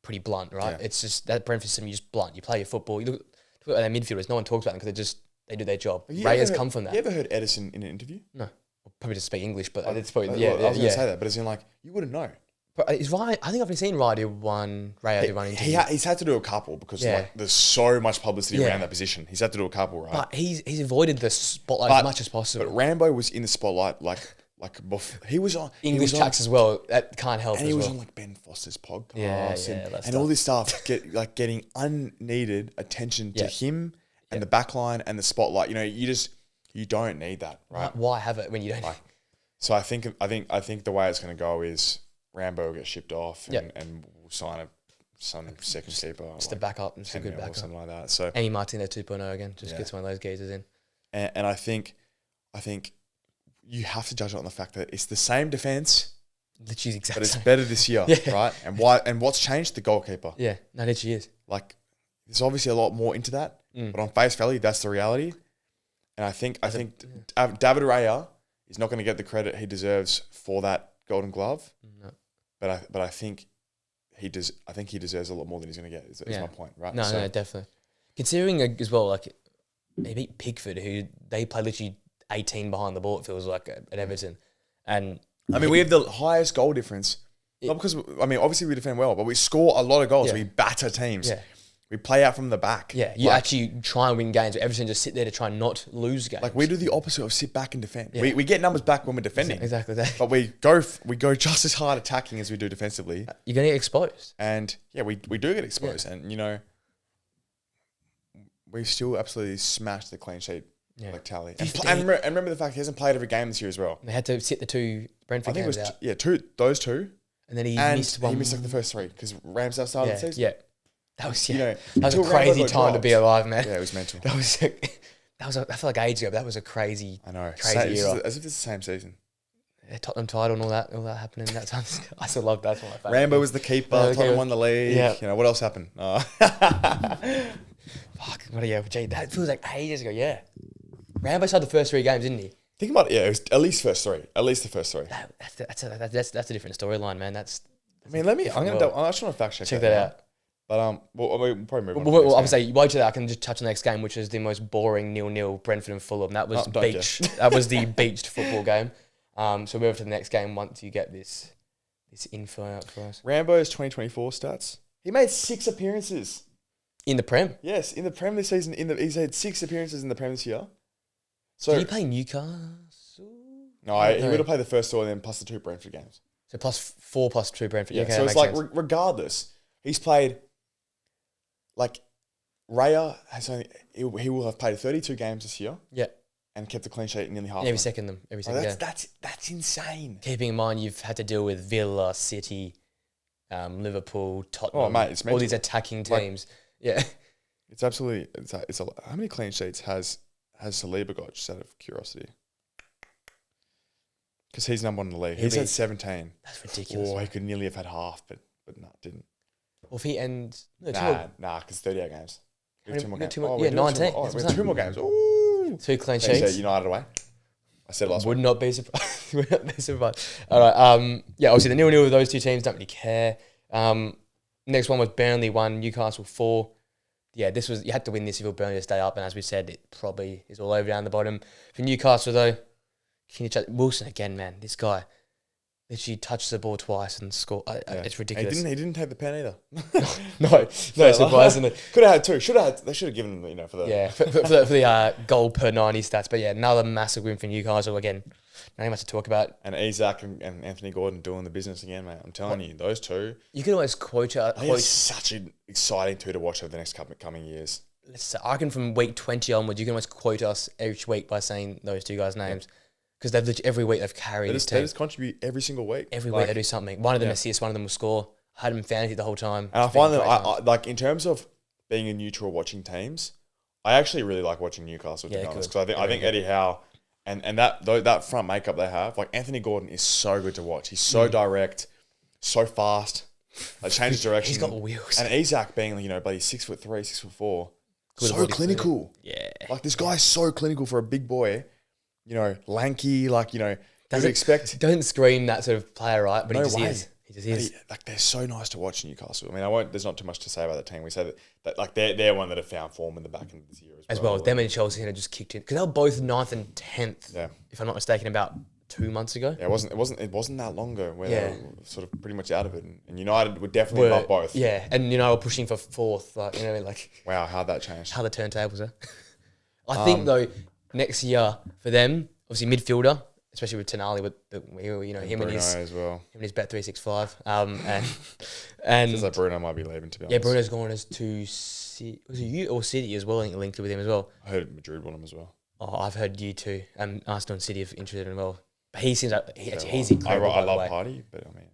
pretty blunt, right? Yeah. It's just that Brentford system, you just blunt. You play your football. You look at their midfielders, no one talks about them because they do their job. Raya's come from that. You ever heard Edison in an interview? No. Probably just speak English, but it's probably, I was going to say that, but it's in like, you wouldn't know. But is Raya, I think I've only seen Raya do one interview. He's had to do a couple because like there's so much publicity around that position. He's had to do a couple, right? But he's avoided the spotlight as much as possible. But Rambo was in the spotlight like he was on English tracks as well. That can't help. and as he was well. on like Ben Foster's podcast, that's and all this stuff, getting unneeded attention to him and the backline and the spotlight. You know, you don't need that, right? Why have it when you don't? So I think the way it's going to go is Rambo will get shipped off and we'll sign some second keeper, just a backup, just a good backup, or something like that. So Amy Martinez 2.0 again, just gets one of those geezers in. And I think you have to judge it on the fact that it's the same defense, literally exactly, but it's better this year, right? And what's changed? The goalkeeper. Yeah, no, literally is. Like, there's obviously a lot more into that, but on face value, that's the reality. And I think David Raya is not going to get the credit he deserves for that Golden Glove. No. But I think he does. I think he deserves a lot more than he's going to get. Is my point, right? No, definitely. Considering as well, like they beat Pickford, who they play literally 18 behind the ball. It feels like at Everton, and I mean we have the highest goal difference. Not because obviously we defend well, but we score a lot of goals. We batter teams. Yeah. We play out from the back. Yeah, you actually try and win games. But Everton just sit there to try and not lose games. Like we do the opposite of sit back and defend. Yeah. We get numbers back when we're defending. Exactly that. But we go just as hard attacking as we do defensively. You're going to get exposed. And we do get exposed. And, you know, we still absolutely smashed the clean sheet tally. And remember the fact he hasn't played every game this year as well. They had to sit the two Brentford games out. Those two. And then he missed one. He missed like the first three because Ramsdale started the season. Yeah. That was that was a crazy time to be alive, man. Yeah, it was mental. I feel like ages ago, but that was a crazy, crazy era. As if it's the same season. Yeah, Tottenham title and all that happening that time. I still love that. That's one of my favourite. Rambo was the keeper. Tottenham won the league. Yeah. You know what else happened? Oh. Fuck, what a year. Gee, that feels like ages ago. Yeah, Rambo started the first 3 games, didn't he? Think about it. Yeah, it was at least first three. At least the first three. That's a different storyline, man. I just want to fact check that out. But we'll probably move on. Well, I would say, wait till that. I can just touch on the next game, which is the most boring 0-0 Brentford and Fulham. That was that was the beached football game. So move to the next game once you get this info out for us. Rambo's 2024 stats. He made 6 appearances in the Prem. Yes, in the Prem this season. He's had 6 appearances in the Prem this year. So did he play Newcastle? No, he would have played the first 2 and then plus the 2 Brentford games. So +4 plus 2 Brentford. Yeah, so it's like regardless, he's played. Like, Raya he will have played 32 games this year. Yeah. And kept a clean sheet in nearly half. Every second game. That's insane. Keeping in mind you've had to deal with Villa, City, Liverpool, Tottenham. Oh mate, it's all these attacking teams. Yeah. It's absolutely it's a how many clean sheets has Saliba got, just out of curiosity? Because he's number 1 in the league. He's had 17. That's ridiculous. He could nearly have had half, but no, didn't. Well, if he ends... because 38 games. We have 2 more games. 19. We have 2 more games. Ooh. 2 clean sheets. United away. I said last Would not be surprised. Would not be surprised. All right. Obviously the 0-0 with those 2 teams, don't really care. Next one was Burnley 1, Newcastle 4. Yeah, you had to win this if you were Burnley to stay up, and as we said, it probably is all over down the bottom. For Newcastle though, Wilson again, man. This guy literally touched the ball twice and scored. It's ridiculous. He didn't take the pen either. no, surprisingly. Could have had 2. They should have given him, for the for the goal per 90 stats. But yeah, another massive win for Newcastle again. Nothing much to talk about. And Isaac and Anthony Gordon doing the business again, mate. I'm telling you, those 2. You could almost quote. It's such an exciting 2 to watch over the next coming years. I reckon from week 20 onwards, you can almost quote us each week by saying those 2 guys' names. Because every week they've carried this team. They just contribute every single week. Every week they do something. One of them assists, one of them will score. I had them in fantasy the whole time. And I find that, I in terms of being a neutral watching teams, I actually really like watching Newcastle, to be honest. Because I think Eddie Howe and that front makeup they have, like Anthony Gordon is so good to watch. He's so direct, so fast. Changes direction. He's got wheels. And Isaac being, but he's 6'3", 6'4", so clinical. Yeah. Like this guy is so clinical for a big boy. Lanky, you would expect. Don't scream that sort of player, right? But he just is. He just is. They're so nice to watch in Newcastle. I mean, there's not too much to say about the team. We say that they're one that have found form in the back end of this year as well. Them and Chelsea just kicked in because they were both 9th and 10th. Yeah. If I'm not mistaken, about 2 months ago. Yeah, it wasn't that long ago where they were sort of pretty much out of it. And United were definitely above both. Yeah, and we're pushing for 4th. Wow, how that changed. How the turntables are. I think though next year for them, obviously midfielder, especially with Tonali, with him and Bruno his as well. him and his bet 365. And Seems like Bruno might be leaving, to be honest. yeah, Bruno's gone as to was it you or City as well? I think linked with him as well. I heard Madrid want him as well. Oh, I've heard you too. And Arsenal and City have interested in him well. But he seems like he's I incredible. I by the love way. Party, but I mean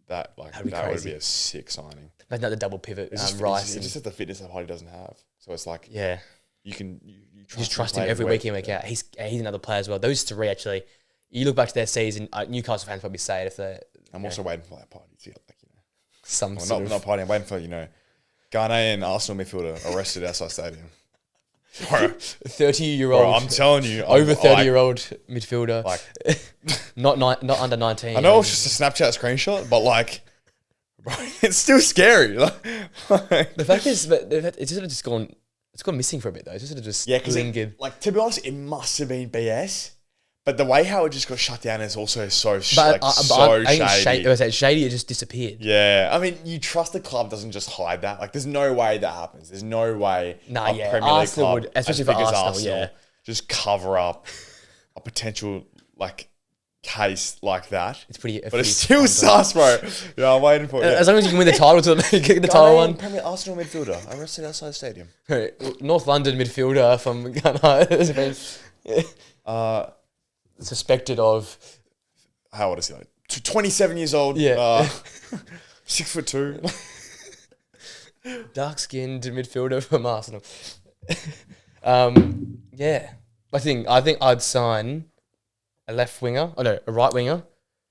that That'd be would crazy. be a sick signing. Imagine that the double pivot, It's just, Rice. it's just the fitness that Party doesn't have. So it's like Yeah, you just trust him every week in, week out. He's another player as well. Those three actually. You look back to their season. Newcastle fans probably say it if they. I'm also waiting for that Party to get Some well, sort of not Party. I'm waiting for Ghanaian Arsenal midfielder arrested outside stadium. Bro, 30-year-old. I'm telling you, over 30-year-old midfielder. Like, not under 19. I know it's just a Snapchat screenshot, but bro, it's still scary. The fact is, but it's sort of just gone. It's gone missing for a bit though. It's sort of just lingered. To be honest, it must have been BS. But the way how it just got shut down is also so I think shady. Shady, it just disappeared. Yeah, I mean, you trust the club doesn't just hide that. Like, there's no way that happens. There's no way Nah, a yeah, Premier League Arsenal club, would, especially as for big as Arsenal, yeah. just cover up a potential case like that. It's pretty. But it's still sus, bro. Yeah, I'm waiting for it. As long as you can win the title, get the title one. Premier Arsenal midfielder arrested outside the stadium. North London midfielder from Ghana has been suspected of. How old is he? 27 years old. Yeah. 6'2". Dark-skinned midfielder from Arsenal. Yeah, I think I'd sign a left winger. Oh no, a right winger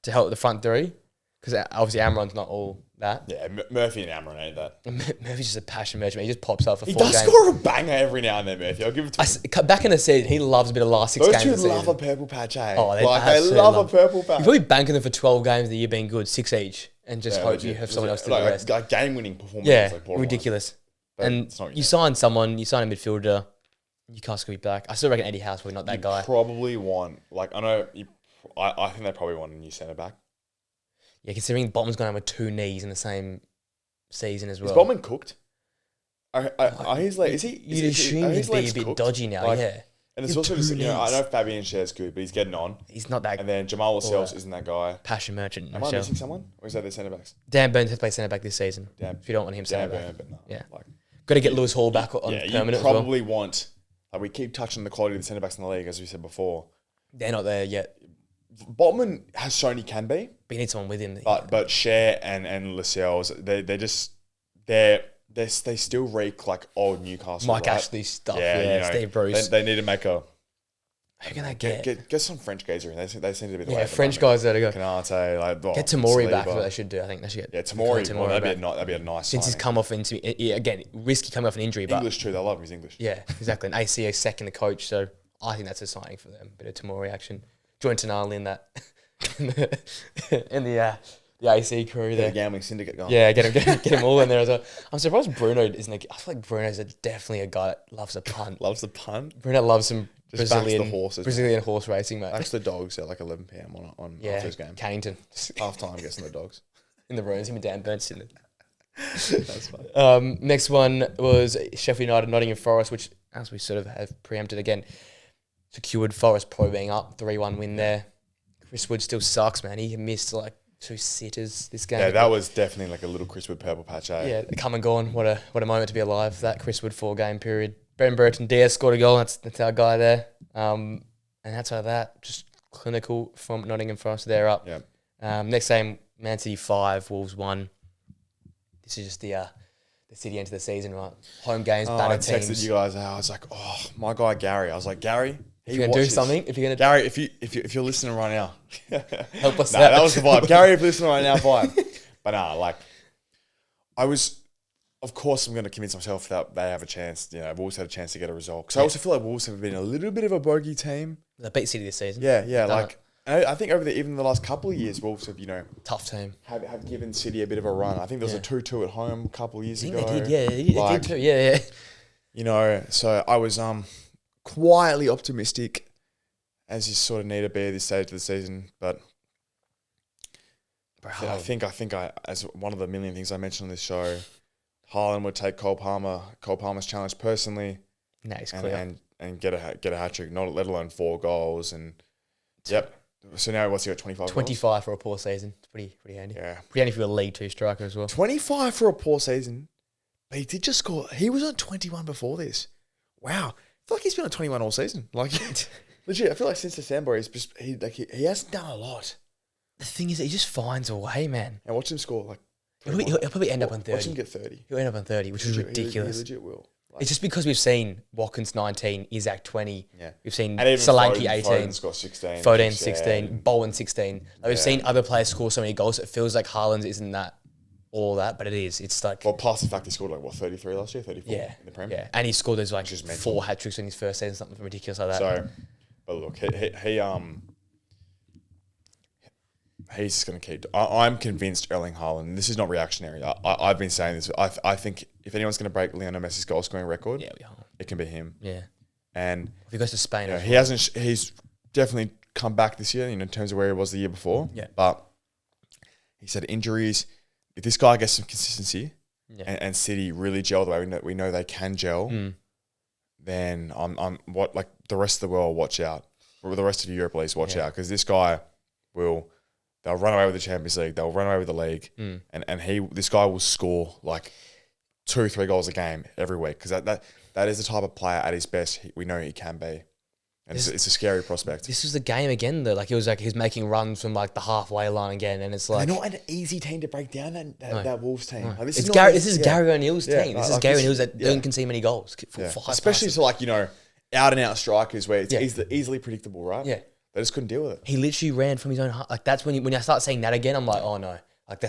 to help the front three, because obviously Amron's not all that. Yeah, Murphy and Amron ain't that. Murphy's just a passion merchant. He just pops up for 4 He games. does score a banger every now and then, Murphy. I'll give it to him. Back in the season, he loves a bit of last 6 Those games. two of the love season. a purple patch, eh? Oh, they they absolutely love a love- purple patch. You're probably banking them for 12 games of the year being good, 6 each, and just hope you have someone else do the rest. Like game-winning performance. Yeah, borderline. ridiculous. But And it's not you yet. sign a midfielder, Newcastle could be back. I still reckon Eddie Howe's probably not that guy. Probably want, I know, I think they probably want a new centre back. Yeah, considering Botman's gone out with 2 knees in the same season as well. Is Botman cooked? Are his legs? Is he? You'd assume he'd be a bit dodgy now, yeah. And it's He also had just, 2 I knees. know Fabian Scher's good, but he's getting on. He's not that And then Jamal Lascelles isn't that guy. passion merchant. Am I missing someone? Or is that their centre backs? Dan Burns has to play centre back this season. Dan- If you don't want him centre Dan back. Burn, but no. Yeah. Like, Got to get Lewis Hall back on yeah, permanent you as well. probably want, we keep touching on the quality of the centre backs in the league, as we said before. They're not there yet. Botman has shown he can be, But you need someone with him. but Cher and Lascelles, they still reek like old Newcastle. Mike right? Ashley stuff. Yeah, Yeah, Steve Bruce. They need to make a Who can they get? get some French guys in. They seem to be the way. Yeah, at the French moment. guys there to go. Canate, Get Tamori back. That's what they should do. I think they should get. Yeah, Tamori. Tamori Well, back. that'd be a nice. Since he's signing. come off again, risky coming off an injury, but English too. They love him. He's English. yeah, exactly. An ACA second the coach, so I think that's a signing for them. Bit of Tamori action. Join Tonali in that, in the AC crew The there. gambling syndicate going. Yeah, get him all in there as well. I'm surprised Bruno isn't. I feel like Bruno's definitely a guy that loves a punt. Loves the punt. Bruno loves some Just backs the Brazilian horses. Brazilian horse racing, mate. Backs the dogs at 11 p.m. on Yeah, first game. Cannington Half time, guessing the dogs. in the rooms. Him and Dan Burns in it. That's fine. Next one was Sheffield United, Nottingham Forest, which, as we sort of have preempted again, secured Forest Pro being up 3-1 win there. Chris Wood still sucks, man. He missed 2 sitters this game. Yeah, that was definitely a little Chris Wood purple patch. Yeah, come and gone. What a moment to be alive. That Chris Wood 4-game period. Brendan Burton Diaz scored a goal. That's our guy there. And outside of that, just clinical from Nottingham Forest. They're up. Yeah. Next game, Man City 5, Wolves 1. This is just the City end of the season, right? Home games, I battle texted teams. you guys. I was like, oh, my guy Gary. I was like, Gary, If you're gonna do something, Gary, if you're listening right now, help us nah, out. that was the vibe. Gary, if you're listening right now, vibe. But of course, I'm going to convince myself that they have a chance. Wolves had a chance to get a result. Because I also feel like Wolves have been a little bit of a bogey team. They beat City this season. Yeah. I think even the last couple of years, Wolves have, Tough team. have given City a bit of a run. I think there was a 2-2 at home a couple of years I think ago. they did, yeah. They did too, yeah. So I was quietly optimistic, as you sort of need to be at this stage of the season. But I think as one of the million things I mentioned on this show, Haaland would take Cole Palmer's challenge personally. No, he's clear. And get a hat trick, not let alone 4 goals. And yep, So now what's he got? 25 goals? 25 for a poor season. It's pretty handy. Yeah. Pretty handy for a League Two striker as well. 25 for a poor season. But he did just score. He was on 21 before this. Wow. I feel like he's been on 21 all season. Like, legit, I feel like since December, he hasn't done a lot. The thing is, he just finds a way, man. And watch him score. Like, He'll probably end up on 30. Watch him get 30. He'll end up on 30, which is ridiculous. He legit will. Like, It's just because we've seen Watkins 19, Isaac 20. Yeah. We've seen and even Solanke 18. Foden's got 16. Foden Yeah. 16. Bowen 16. Like we've seen other players score so many goals. It feels like Haaland isn't that all that, but it is. It's like... Well, plus the fact he scored 33 last year, 34 yeah, in the Prem. yeah. And he scored those like Just mental. 4 hat-tricks in his first season, something ridiculous like that. So, but look, he's just going to keep... I'm convinced Erling Haaland, this is not reactionary. I've been saying this. I think if anyone's going to break Lionel Messi's goal scoring record, it can be him. Yeah. And if he goes to Spain, he's definitely come back this year, in terms of where he was the year before. Yeah. But he said injuries. If this guy gets some consistency and City really gel the way we know they can gel, then I'm what like the rest of the world watch out. Or the rest of Europe, at least watch out, because this guy they'll run away with the Champions League, they'll run away with the league, and this guy will score like 2-3 goals a game every week, because that is the type of player at his best we know he can be. And it's a scary prospect. This was the game again, though. Like he was making runs from like the halfway line again, and it's like they're not an easy team to break down. That Wolves team. No. Like, This is Gary O'Neill's team. This is Gary O'Neill's that don't concede many goals. Especially to out and out strikers where it's easily predictable, right? Yeah, they just couldn't deal with it. He literally ran from his own heart. Like that's when I start seeing that again, I'm like, oh no. Like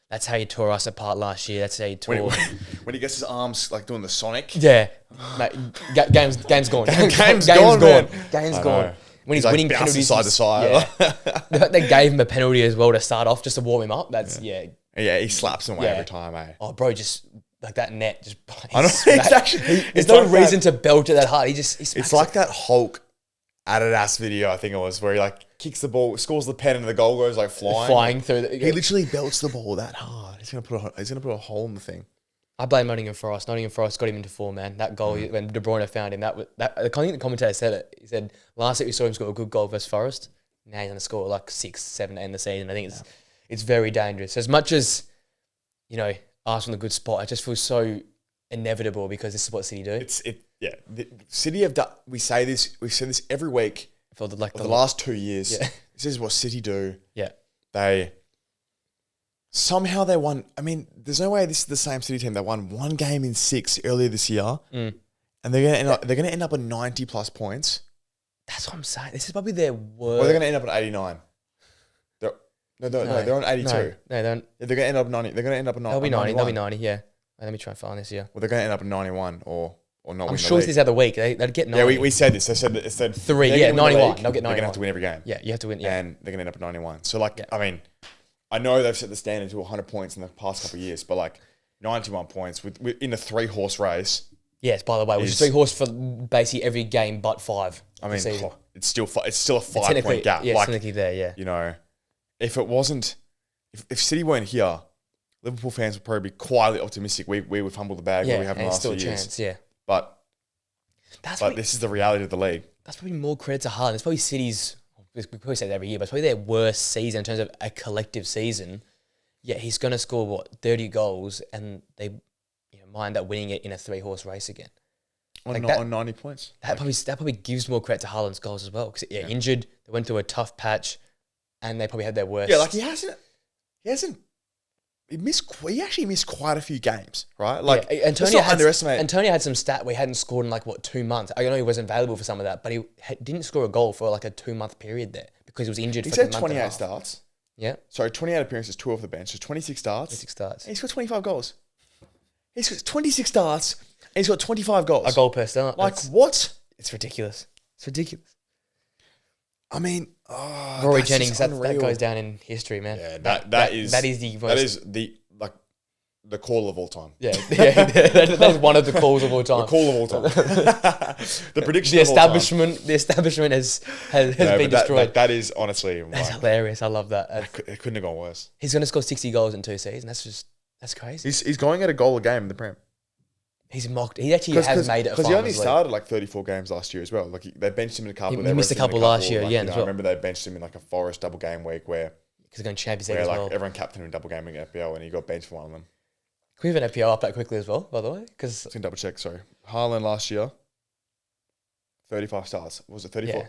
that's how you tore us apart last year. That's how you tore. When he gets his arms like doing the Sonic. Yeah, mate, game's gone. Game's gone. Game's gone. When he's like winning penalties penalties, side to side. Yeah. They gave him a penalty as well to start off, just to warm him up. That's Yeah, he slaps him away every time, eh? Oh, bro, just like that net. Just I know. It's actually. There's no reason to belt it that hard. He smacks It's like that Hulk Adidas video, I think it was, where he like kicks the ball, scores the pen, and the goal goes like flying through. He literally belts the ball that hard. He's gonna put a hole in the thing. I blame Nottingham Forest. Nottingham Forest got him into form, man. That goal when De Bruyne found him, I think the commentator said it. He said last week we saw him score a good goal versus Forest. Now he's gonna score like 6, 7 in the season. I think it's very dangerous. As much as Arsenal in a good spot, it just feels so inevitable because this is what City do. City have done. We've said this every week for the last 2 years. Yeah. This is what City do. Yeah, they won. I mean, there's no way this is the same City team that won 1 game in 6 earlier this year, and they're gonna end up on 90 plus points. That's what I'm saying. This is probably their worst. Well, they're gonna end up at 89. They're on 82. No, they don't. They're gonna end up 90. They're gonna end up on 90. They'll be 90. They'll be 90. Yeah. Let me try and find this. Yeah. Well, they're gonna end up at 91 or not. I'm sure this is other week. They'd get 90. Yeah, we said this. They said 3. Yeah, 91. They'll get 91. They're gonna have to win every game. Yeah, you have to win. Yeah, and they're gonna end up at 91. So I mean, I know they've set the standard to 100 points in the past couple of years, but like 91 points with in a 3-horse race. Yes, by the way, which is 3-horse for basically every game but 5. I mean, it's still a 5-point gap. Yeah, technically there. Yeah. If it wasn't, if City weren't here, Liverpool fans would probably be quietly optimistic. We would fumble the bag where we have in the last few years. Chance, yeah. But this is the reality of the league. That's probably more credit to Haaland. It's probably City's, we probably say that every year, but it's probably their worst season in terms of a collective season. Yeah, he's going to score, 30 goals, and they might end up winning it in a 3-horse race again. On 90 points. That probably gives more credit to Haaland's goals as well. Because, injured, they went through a tough patch, and they probably had their worst. Yeah, like he actually missed quite a few games, right? Like, Antonio had some stat where he hadn't scored in 2 months. I know he wasn't available for some of that, but he didn't score a goal for a 2-month period there because he was injured. He for said a 28 starts. Yeah. Sorry, 28 appearances, 2 off the bench. So 26 starts. 26 starts. And he's got 25 goals. He's got 26 starts and he's got 25 goals. A goal per start. What? It's ridiculous. It's ridiculous. I mean, Rory Jennings, that goes down in history, man. Yeah, that is the call of all time. Yeah, that's one of the calls of all time. The call of all time. The prediction. The establishment has been destroyed. That is honestly that's hilarious. I love that. It couldn't have gone worse. He's going to score 60 goals in 2 seasons. That's crazy. He's going at a goal a game in the Prem. He's mocked. He actually has made it. Because he only started like 34 games last year as well. Like they benched him in a couple. He missed a couple last year again. I remember they benched him in like a Forest double game week where because they're going Champions League as well. Everyone captained him in double game week FPL and he got benched for one of them. Can we have an FPL up that quickly as well? By the way, because I can double check. Sorry, Haaland last year, 35 stars. What was it 34? Yeah.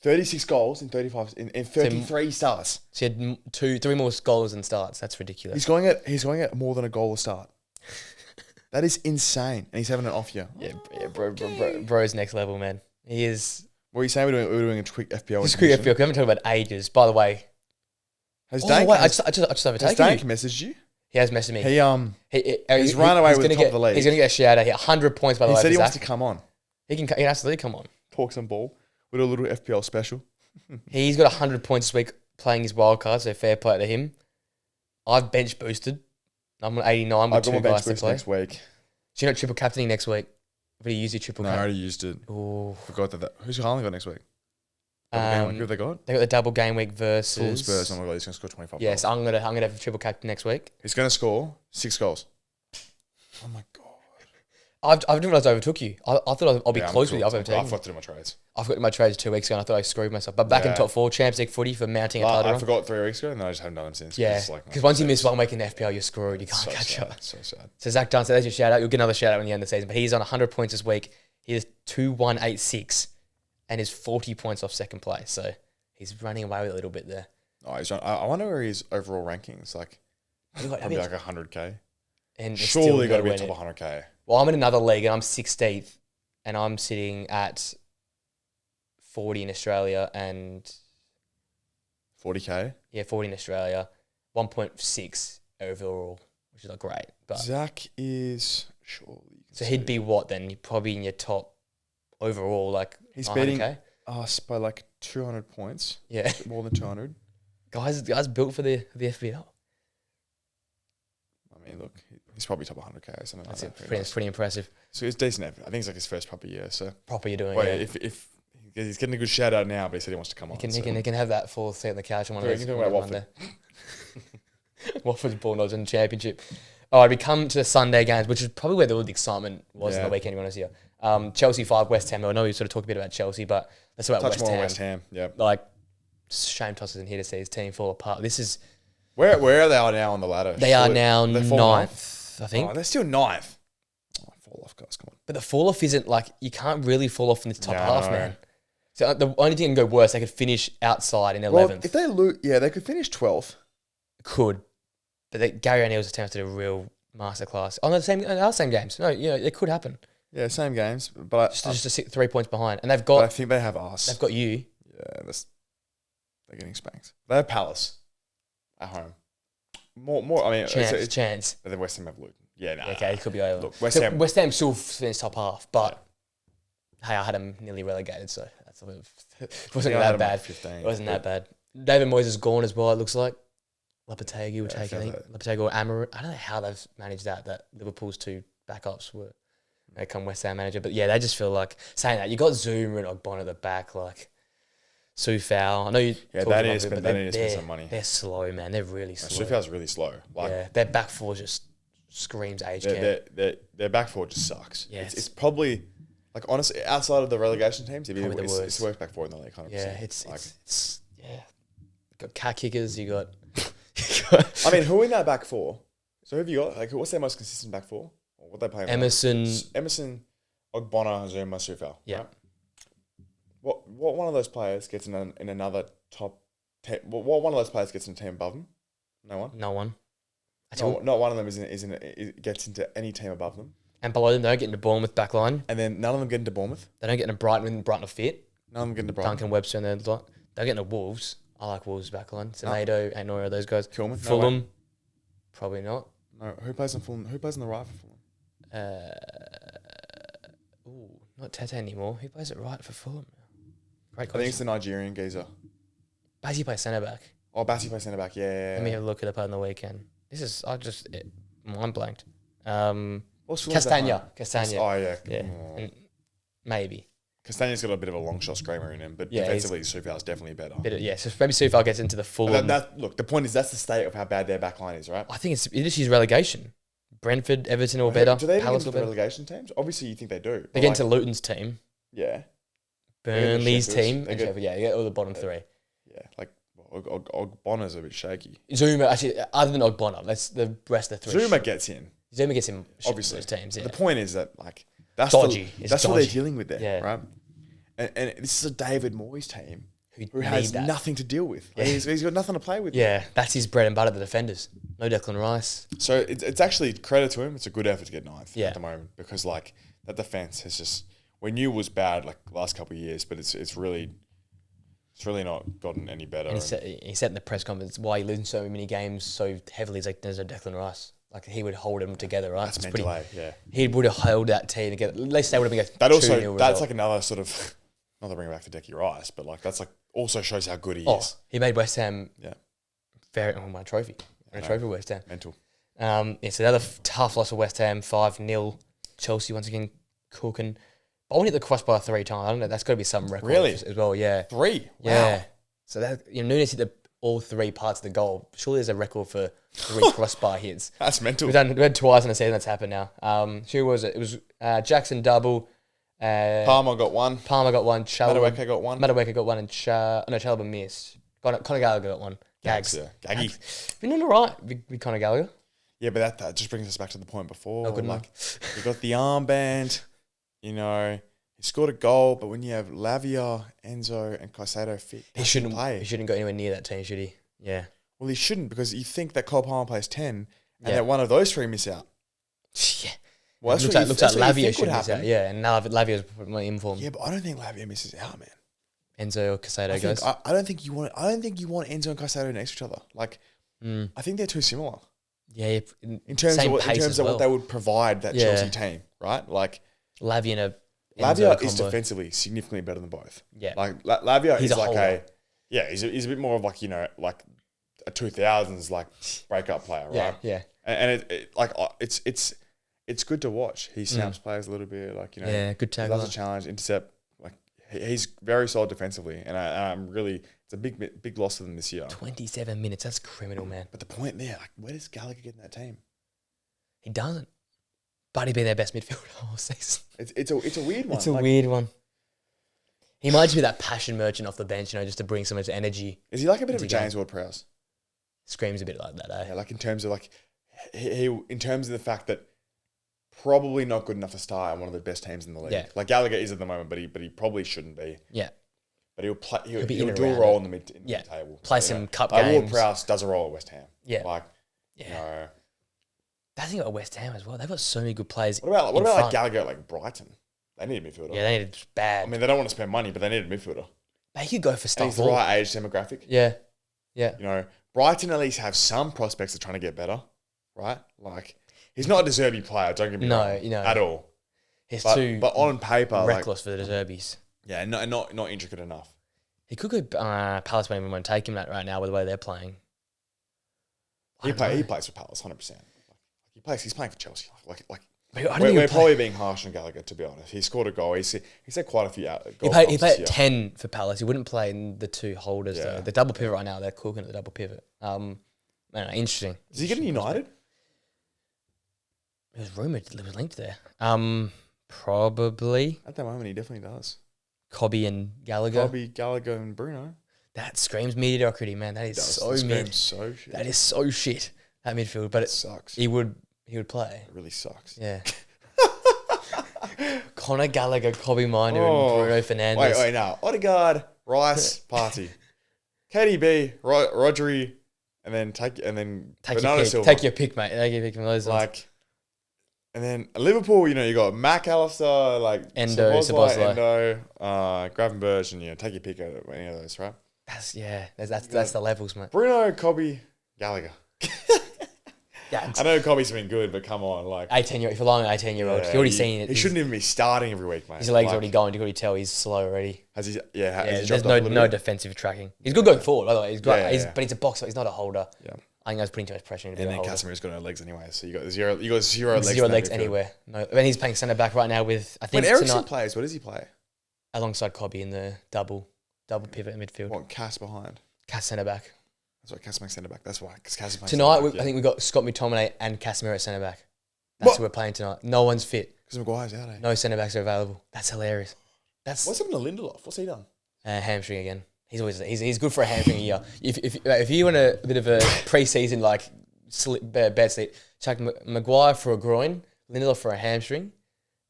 36 goals in 33 starts. So he had 3 more goals than starts. That's ridiculous. He's going at more than a goal a start. That is insane. And he's having an off year. Yeah, bro's next level, man. He is. What are you saying? We're doing a quick FPL. Just quick FPL. We haven't talked about ages. By the way. I just overtaken you. Dank messaged you? He has messaged me. He's run away with the top of the league. He's going to get a shout out here. 100 points, by the way. He said he wants to come on. He can absolutely come on. Talk some ball. We'll do a little FPL special. He's got 100 points this week playing his wild card, so fair play to him. I've bench boosted. I'm on 89 with 2 guys to play. Next week. So you're not triple captaining next week? But you use your triple cap? I already used it. Ooh. Forgot that. Who's Haaland got next week? Who have they got? They got the double game week versus Full Spurs. Oh my god, he's gonna score 25. Yes, goals. I'm gonna have a triple captain next week. He's gonna score 6 goals. Oh my god! I didn't realize I overtook you. I thought I'll be close with you. I've overtaken. I forgot to do my trades. I've got my trades 2 weeks ago, and I thought I screwed myself. But back in top 4, Champions League footy for mounting a title. I forgot 3 weeks ago, and then I just haven't done them since. Yeah, because once you miss 1 week in FPL, you're screwed. You can't catch up. So sad. So Zach Dunn, so there's your shout out. You'll get another shout out when you end the season. But he's on 100 points this week. He is 2-1-8-6, and is 40 points off second place. So he's running away with a little bit there. Oh, I wonder where his overall rankings like. Probably like 100k. And surely got to be a top 100k. Well, I'm in another league and I'm 16th, and I'm sitting at 40 in Australia and 40k. Yeah, 40 in Australia, 1.6 overall, which is not great. But Zach is surely. So he'd be what then? Probably in your top overall, like he's beating us by like 200 points. Yeah, more than 200. Guys built for the FBL. I mean, look, he's probably top 100k or something. That's pretty impressive. So he's decent. I think it's like his first proper year. So proper you're doing. Wait, yeah. If he's getting a good shout out now, but he said he wants to come on. He can have that full seat on the couch on one of those. Talk about Watford. Watford's ball nods in the championship. All right, we come to the Sunday games, which is probably where all the excitement was in the weekend. To be honest here, Chelsea 5, West Ham. I know we sort of talked a bit about Chelsea, but let's talk about West Ham. Yeah, like shame Toss isn't here to see his team fall apart. This is. Where are they now on the ladder? They are now 9th, I think. Oh, they're still 9th. Oh, fall off, guys, come on. But the fall off isn't like, you can't really fall off in this top half, man. So the only thing that can go worse, they could finish outside in 11th. If they lose, they could finish 12th. Could. But Gary O'Neill's attempt to do a real masterclass. Oh, no, the same games. No, it could happen. Yeah, same games. But just 3 points behind. And they've got. I think they have us. They've got you. Yeah, they're getting spanked. They have Palace at home. More. I mean, chance. But then West Ham have Luton. Yeah, no. Okay, it could be over. Look, West Ham still finished top half, but hey, I had them nearly relegated, so that's it wasn't that bad. It wasn't that bad. David Moyes is gone as well. It looks like Lopetegui will take it. Lopetegui or Amaru. I don't know how they've managed that Liverpool's 2 backups were come West Ham manager, but yeah, they just feel like saying that you got Zuma and Ogbon at the back, like. Soufal. I know you. Yeah, they need to spend some money. They're slow, man. They're really slow. Soufal's really slow. Their back four just screams age camp. Their back four just sucks. Yeah, it's probably like honestly outside of the relegation teams, it's the worst back four in the league. 100%. Yeah, it's got cat kickers. You got. I mean, who in that back four? So who have you got? Like, what's their most consistent back four? Or what they playing? Emerson, Ogbonna, Zuma, Soufal. Yeah. Right? What one of those players gets in another top 10? What one of those players gets in a team above them? No one. No one. Not one of them gets into any team above them. And below them, they don't get into Bournemouth backline. And then none of them get into Bournemouth. They don't get into Brighton when Brighton are fit. None of them get into Brighton. Duncan Webster and they're like, they get into Wolves. I like Wolves backline. Semedo, Anoia, those guys. Kilman. Fulham, probably not. No. Who plays in Fulham? Who plays in the right for Fulham? Not Tete anymore. Who plays it right for Fulham? Great question. I think it's the Nigerian geezer. Bassi plays centre back. Oh, Bassi plays centre back. Yeah. Let me have a look at it on the weekend. Mind blanked. Castagna. Oh yeah. Maybe. Castagna's got a bit of a long shot screamer in him, but defensively Soufal's definitely better. So maybe Soufal gets into the Fulham. Look, the point is that's the state of how bad their back line is, right? I think it is his relegation. Brentford, Everton or better. Do they even Palace get or to the better. relegation teams? Obviously, you think they do. They get into Luton's team, Yeah. Burnley's Sheffields. team, and Sheffield. Yeah, you get all the bottom three. Yeah, like Ogbonna's a bit shaky. Zuma, actually, other than Ogbonna, that's the rest of the three. Zuma gets in. Zuma gets in, Obviously. those teams, yeah. The point is that, like, that's Dodgy. that's what they're dealing with there, Yeah. right? And this is a David Moyes team who need has that. nothing to deal with. Yeah. Like, he's got nothing to play with. Yeah, that's his bread and butter, the defenders. No Declan Rice. So it's actually credit to him. It's a good effort to get ninth Yeah. at the moment because, like, that defense has just, we knew was bad like the last couple of years, but it's really not gotten any better. And he said in the press conference why he loses so many games so heavily. He's like, there's no Declan Rice. Like, he would hold them together, right? That's mental, yeah. He would have held that team together. At least they would have been That also, 2-0 that's result. like another sort of, not to bring it back to Decky Rice, but like that's like also shows how good he Oh, is. he made West Ham Yeah. my trophy. A trophy for West Ham. Mental. It's another tough loss for West Ham, 5-0. Chelsea once again cooking. But only hit the crossbar 3 times. I don't know. That's got to be some record Really? as well. Yeah. 3? Wow. Yeah. So that Nunes hit all 3 parts of the goal. Surely there's a record for 3 crossbar hits. That's mental. We've had twice in the season that's happened now. Who was it? It was Jackson double. Palmer got 1. Palmer got 1. Madueke got 1. Madueke got 1 and Chalobah missed. Conor Gallagher got 1. Gags. Yeah. Gaggy. Been doing all right with Conor Gallagher. Yeah, but that just brings us back to the point before. Oh, good like, you got the armband, you know, he scored a goal, but when you have Lavia, Enzo, and Caicedo fit, He shouldn't play. He shouldn't go anywhere near that team, should he? Yeah. Well, he shouldn't because you think that Cole Palmer plays 10 and Yeah. that one of those 3 miss out. Yeah. Well, Looks like Lavia should miss out. Yeah, and now Lavia's more in form. Yeah, but I don't think Lavia misses out, man. Enzo or Caicedo goes. I don't think you want Enzo and Caicedo next to each other. Like, I think they're too similar Yeah, in terms of what they would provide that Yeah. Chelsea team, right? Like, Lavia and Lavia Enzo is combo. defensively significantly better than both. Yeah. Like Lavia He's is a like holder. he's a bit more of like, you know, like a 2000s like breakup player, right? Yeah. And it's good to watch. He snaps players a little bit, like, you know. Yeah, good He tackle. does a challenge, intercept. Like, he's very solid defensively, and I'm really, it's a big loss for them this year. 27 minutes. That's criminal, man. But the point there, like, where does Gallagher get in that team? He doesn't. But he'd be their best midfielder all season. It's a weird one. It's a weird one. He might just be that passion merchant off the bench, you know, just to bring so much energy. Is he like a bit of a into James Ward-Prowse? Screams a bit like that, eh? Yeah, like in terms of like he in terms of the fact that probably not good enough to start on one of the best teams in the league. Yeah. Like Gallagher is at the moment, but he probably shouldn't be. Yeah. But he'll play. He'll be in do a around role it. in the mid-table. Play some cup like games. Ward-Prowse does a role at West Ham. Yeah. Like, Yeah. you know. That's the thing about West Ham as well. They've got so many good players. What about in like front. Gallagher at like Brighton? They need a midfielder. Yeah, they need bad. I mean, they don't want to spend money, but they need a midfielder. They could go for And stuff. he's the right age demographic. Yeah. Yeah. You know, Brighton at least have some prospects of trying to get better, right? Like, he's not a deserving player, don't get me wrong. No, at all. He's But too on paper, like, reckless for the Deserbies. yeah, not intricate enough. He could go Palace won't even take him that right now with the way they're playing. He plays for Palace, 100%. He's playing for Chelsea. Like I don't think we're he'll probably being harsh on Gallagher, to be honest. He scored a goal. He's had quite a few He goals. played at 10 for Palace. He wouldn't play in the 2 holders, Yeah. though. The double pivot right now, they're cooking at the double pivot. Interesting. Is he getting United? It was rumoured it was linked there. Probably At the moment, he definitely does. Cobby and Gallagher. Bobby, Gallagher, and Bruno. That screams mediocrity, man. That is so This mid. game's so shit. That is so shit, that midfield. But It sucks. he would play. It really sucks. Yeah. Conor Gallagher, Cobby Minor, and Bruno Fernandes. Wait, no. Odegaard, Rice, Party. KDB, Rodri, and then Take Bernardo your pick. Silva. Take your pick, mate. Take your pick from those ones. Like, and then Liverpool, you know, you got Mac Allister, like Endo, Szoboszlai, Szoboszlai. Endo, Gravenberch, and, you know, take your pick out of any of those, right? That's the levels, mate. Bruno, Cobby, Gallagher. Yeah, I know Cobby's been good, but come on, like 18-year-old. If you're lying, 18-year-old, yeah, you've already seen it. He shouldn't even be starting every week, mate. His legs Like, already going. You can already tell he's slow already. Has he? Yeah, Has he there's dropped off a no little bit? defensive tracking. He's good going forward, by the way. He's great. Yeah. But he's a boxer. He's not a holder. Yeah. I think I was putting too much pressure on him to And be a then holder. Casemiro's got no legs anyway, so you got zero legs. Zero in that legs midfield. anywhere. No, and he's playing centre back right now with I When think Ericsson tonight plays, what does he play? alongside Cobby in the double pivot in midfield. What, Cass behind? Cass centre back. That's why Cass makes centre back. That's why, because Cass is playing Tonight, centre back, I think we got Scott McTominay and Casemiro at centre back. That's who we're playing tonight. No one's fit. Because Maguire's out, eh? No centre backs are available. That's hilarious. What's happened to Lindelof? What's he done? Hamstring again. He's good for a hamstring a year. If you want a bit of a pre-season like bad sleep, check Maguire for a groin, Lindelof for a hamstring,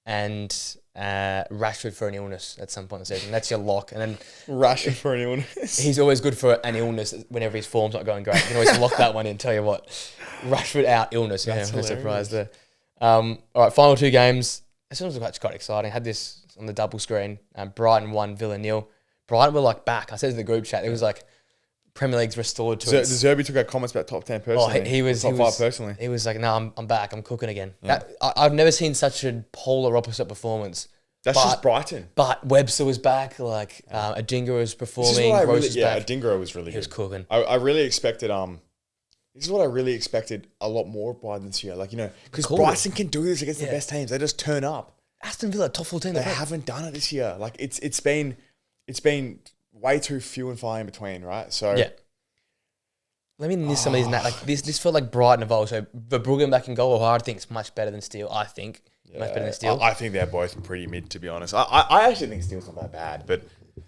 and Rashford for an illness at some point in the season. That's your lock. And then Rashford for an illness. He's always good for an illness whenever his form's not going great. You can always lock that one in. Tell you what, Rashford out, illness. That's no surprise there. All right, final 2 games. This one was quite exciting. Had this on the double screen. Brighton 1, Villa 0. Brighton were like back. I said to the group chat, it was like Premier League's restored to it. Zerbi took out comments about top 10 personally. Oh, he was top 5 personally. He was like, no, I'm back. I'm cooking again. Yeah. I've never seen such a polar opposite performance. That's just Brighton. But Webster was back. Like Adingra was performing. Adingra was really good. He was cooking. I really expected. This is what I really expected a lot more of Brighton this year. Like, you know, because Brighton can do this against the best teams. They just turn up. Aston Villa, top 14. They haven't done it this year. Like it's been way too few and far in between, right? So yeah. Let me list some of these. Like this felt like Brighton evolved. So Verbruggen back in goal. I think it's much better than Steele. I think much better than Steele. I think they're both pretty mid, to be honest. I actually think Steele's not that bad, but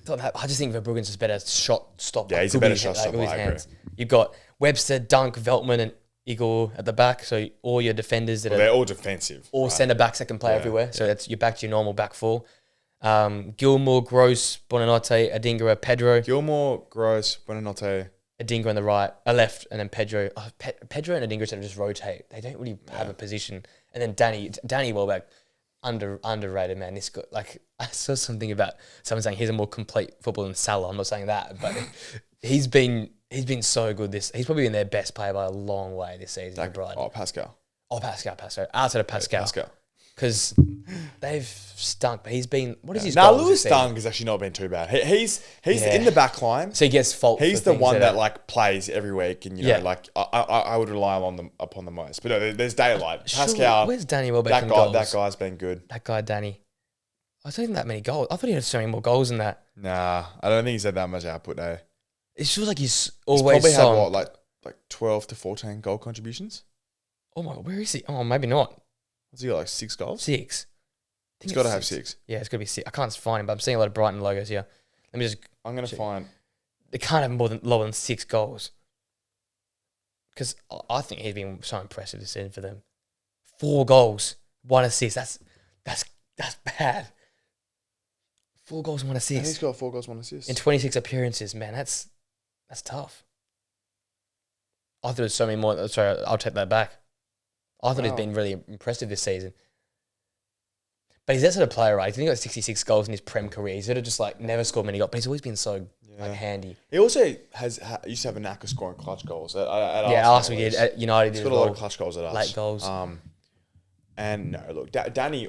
I just think Verbruggen's just better shot stop. Yeah, he's a better shot stopper. I agree. You've got Webster, Dunk, Veltman, and Igor at the back. So all your defenders they're all defensive. All centre backs that can play everywhere. So that's you're back to your normal back 4. Gilmore, Gross, Bonanotte, Adingra, Pedro. Gilmore, Gross, Bonanotte. Adingra on the right, left, and then Pedro. Pedro and Adingra sort of just rotate. They don't really have a position. And then Danny Welbeck, underrated, man. This guy, like, I saw something about someone saying he's a more complete footballer than Salah. I'm not saying that, but he's been so good. He's probably been their best player by a long way this season. Pascal. Pascal. Outside of Pascal. Pascal. Because they've stunk, but he's been... What is his goals? Lewis Dunk has actually not been too bad. He's in the back line. So he gets fault. He's the one that like plays every week, and you know, like I would rely upon the most. But no, there's daylight. Pascal. Where's Danny Welbeck in goals? That guy's been good. That guy, Danny. I don't think that many goals. I thought he had so many more goals than that. Nah, I don't think he's had that much output though. It feels like he's always probably had like 12 to 14 goal contributions. Oh my God, where is he? Oh, maybe not. What's he got, like 6 goals? 6. He's got to have 6. Yeah, it's got to be 6. I can't find him, but I'm seeing a lot of Brighton logos here. Let me just... I'm going to find... They can't have lower than 6 goals. Because I think he's been so impressive this season for them. 4 goals, 1 assist. That's bad. 4 goals and 1 assist. And he's got 4 goals, 1 assist. In 26 appearances, man. That's tough. I thought it was so many more... Sorry, I'll take that back. I thought he's been really impressive this season. But he's that sort of player, right? He's only got 66 goals in his Prem career. He's sort of just like never scored many goals, but he's always been so like handy. He also used to have a knack of scoring clutch goals. At Arsenal did. At United he's did. Got a lot of clutch goals at us. Late goals. And no, look, Danny,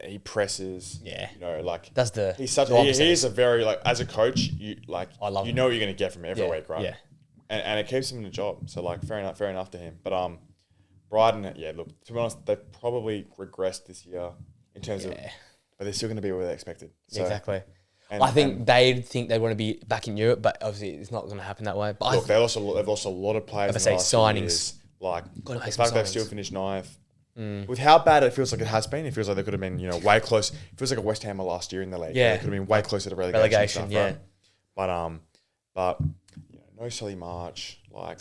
he presses. Yeah, you know, like that's the. He's such. He is a very like as a coach, you like. I love. You know what you're going to get from him every week, right? Yeah. And it keeps him in the job. So like, fair enough to him. But Brighton, yeah, look, to be honest, they probably regressed this year in terms of. But they're still going to be where they expected. So, exactly. I think they want to be back in Europe, but obviously it's not going to happen that way. But look, they've lost a lot of players. I say signings. Years. Like the fact they've still finished 9th. With how bad it feels like it has been, it feels like they could have been, way close. It feels like a West Ham last year in the league. Yeah, they could have been way closer to relegation. Stuff, right? But no Solly March. Like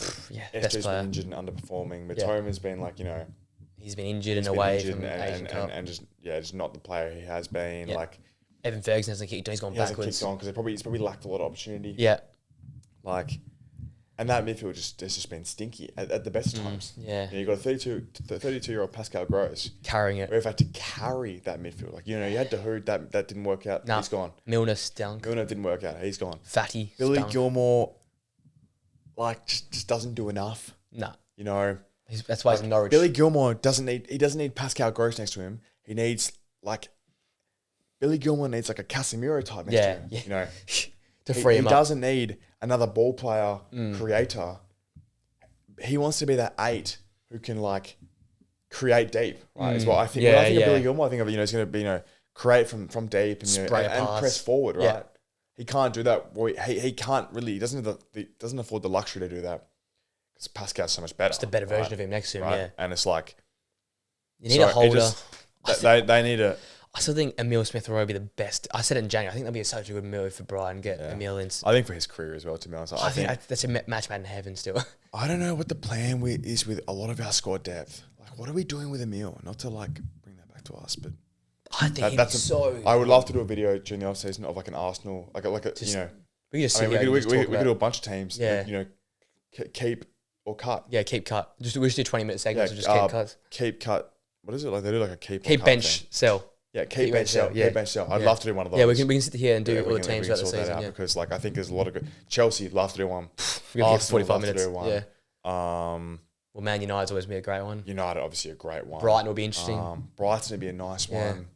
Esther's been injured and underperforming. Matoma's been like he's been injured and away from Asian Cup. And just not the player he has been. Yep. Like Evan Ferguson hasn't kicked on. He's gone backwards. Hasn't kicked on because he's probably lacked a lot of opportunity. Yeah. And that midfield has just been stinky at the best of times. Yeah. You've got a 32-year-old Pascal Gross carrying it. We've had to carry that midfield. Like, you had Dahoud, that didn't work out. He's gone. Milner stunk. Milner didn't work out. He's gone. Fatty Billy stunk. Gilmore, just doesn't do enough. Nah. That's why he's in Norwich. Billy Gilmore doesn't need Pascal Gross next to him. He needs Billy Gilmore needs like a Casemiro type next to him. To free him up. He doesn't need another ball player creator. He wants to be that 8 who can create deep. Right, is what I think. When I think of Billy Gilmore, I think of he's going to be create from deep and press forward. Right, he can't do that. He can't really. He doesn't afford the luxury to do that because Pascal's so much better. Just a better version of him next to him. Right? Yeah, and it's like. You need a holder. They need a. I still think Emil Smith-Rowe would be the best. I said it in January. I think that'd be such a good move for Brighton. Get Emil in. I think for his career as well, to be honest. I think that's a match made in heaven still. I don't know what the plan is with a lot of our squad depth. Like, what are we doing with Emil? Not to like bring that back to us, but I think I would love to do a video during the off season of like an Arsenal, like a just, you know. We could do a bunch of teams. Yeah. You know, keep or cut. Yeah, keep cut. We just do 20-minute segments. Just keep cuts. Keep cut. What is it like? They do like a keep bench sell. Yeah, keep bench sell. Yeah. Keep bench sell. I'd love to do one of those. Yeah, we can sit here and do all the teams throughout the season. Because like I think there's a lot of good. Chelsea love to do one. We're gonna get 45 minutes. To do one. Yeah. Well, Man United's always been a great one. United obviously a great one. Brighton will be interesting. Brighton would be a nice one.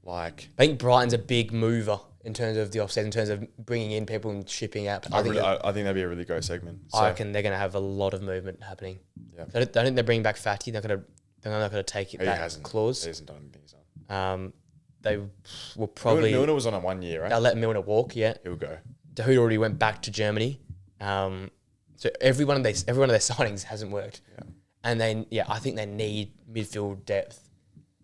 Like I think Brighton's a big mover in terms of the offset, in terms of bringing in people and shipping out. I think that'd be a really great segment. So. I reckon they're going to have a lot of movement happening. Yeah. I don't think they're bringing back Fatty. They're not going to take it back clause. He hasn't done anything he's done. They will probably... Milner was on a 1 year, right? They'll let Milner walk, yeah. He'll go. Dahoud already went back to Germany. So every one of their signings hasn't worked. Yeah. And then, I think they need midfield depth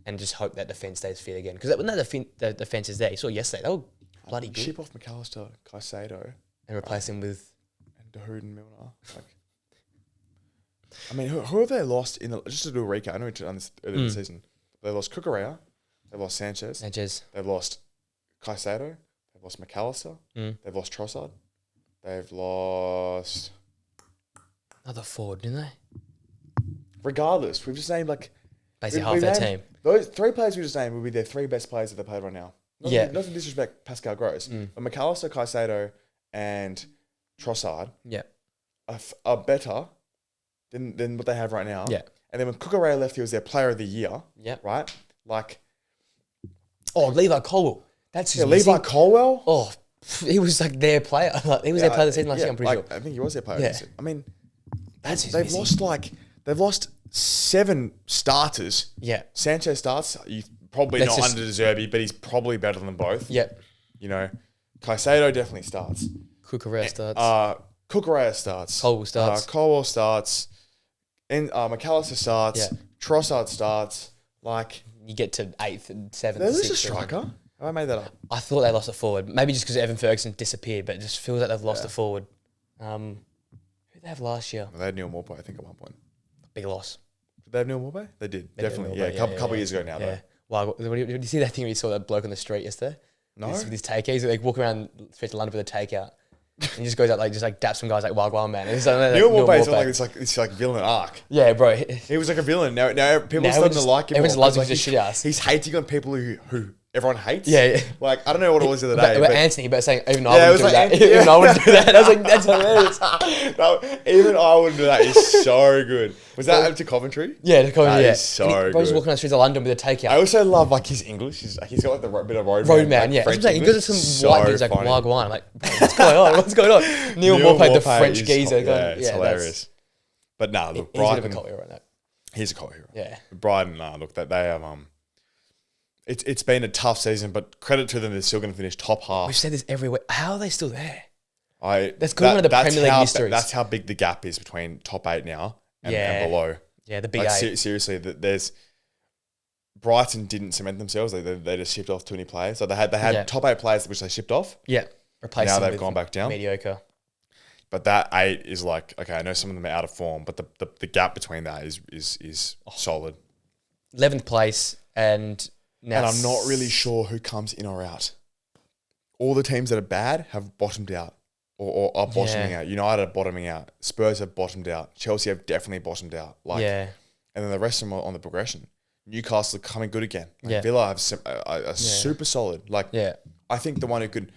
and just hope that defence stays fit again. Because when the defence is there, you saw yesterday, they were bloody good. Ship off McAllister, Caicedo. And replace him with... And Dahoud and Milner. Like, I mean, who have they lost in the... Just to do a recap, I know we've done this earlier in the season. They lost Cucurella. They've lost Sanchez. They've lost Caicedo. They've lost McAllister. They've lost Trossard. They've lost... Another forward, didn't they? Regardless, we've just named like... Basically half their team. Those three players we just named will be their three best players that they played right now. Not to disrespect Pascal Gross, but McAllister, Caicedo, and Trossard are better than what they have right now. Yeah. And then when Cucurella left, he was their player of the year. Yeah. Right? Like... Oh, Levi Colwell. That's his Levi Colwell? Oh, he was like their player. He was their player of the season last year, I'm pretty sure. I think he was their player of the season. I mean, they've lost 7 starters. Yeah. Sanchez starts. He's probably not under Deserby, but he's probably better than both. Yeah. You know, Caicedo definitely starts. Cucurella starts. Cucurella starts. Colwell starts. Colwell starts. And McAllister starts. Yeah. Trossard starts. Like... You get to 8th and 7th. There's a striker. Have I made that up? I thought they lost a forward. Maybe just because Evan Ferguson disappeared, but it just feels like they've lost a forward. Who did they have last year? Well, they had Neil Maupay, I think, at one point. Big loss. Did they have Neil Maupay? They did. Definitely. Yeah, a couple years ago now, though. Wow. Did you see that thing where you saw that bloke on the street yesterday? No. With his takeout. He's like walking around the streets of London with a takeout. And he just goes out daps some guys like Wagwan man. Neil Maupay is like this villain arc. Yeah, bro. He was like a villain. Now people are starting to like him. Everyone's loves him to shit ass. He's hating on people who everyone hates. Yeah. Like I don't know what it was the other day. But Anthony, but saying even I wouldn't do that. Even I wouldn't do that. I was like, that's hilarious. No, even I wouldn't do that. It's so good. Was that to Coventry? Yeah, to Coventry. That is so good. Bro's walking on the streets of London with a takeout. I also love like his English. He's got like the bit of roadman. Yeah, French he goes to some white dudes like Wagwan. I'm like, what's going on? What's going on? Neil Maupay, the French geezer. Yeah, it's hilarious. But nah, look, Brighton. He's a bit of a cult hero right now. He's a cult hero. Yeah. Brighton, look, that they have It's been a tough season, but credit to them, they're still going to finish top half. We've said this every week. How are they still there? That's one of the Premier League mysteries. That's how big the gap is between top 8 now and below. Yeah, the big 8. Seriously, there's Brighton didn't cement themselves. They just shipped off too many players. So they had top 8 players which they shipped off. Yeah, replaced. Now they've gone back down. Mediocre. But that 8 is like, okay, I know some of them are out of form, but the gap between that is solid. 11th place and. And I'm not really sure who comes in or out. All the teams that are bad have bottomed out or are bottoming out. United are bottoming out. Spurs have bottomed out. Chelsea have definitely bottomed out. And then the rest of them are on the progression. Newcastle are coming good again. Villa have super solid. I think the one who could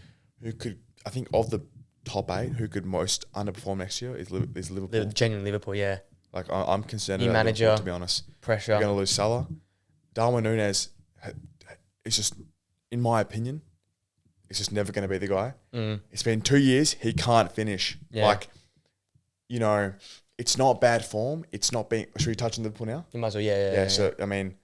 I think of the top 8 who could most underperform next year is Liverpool. Genuine Liverpool, yeah. Like I'm concerned New about manager, Liverpool, to be honest. Pressure. You're going to lose Salah. Darwin Núñez is just, in my opinion, it's just never going to be the guy. It's been 2 years. He can't finish. Yeah. It's not bad form. It's not being... Should we touch on Liverpool now? You might as well, yeah. So, I mean...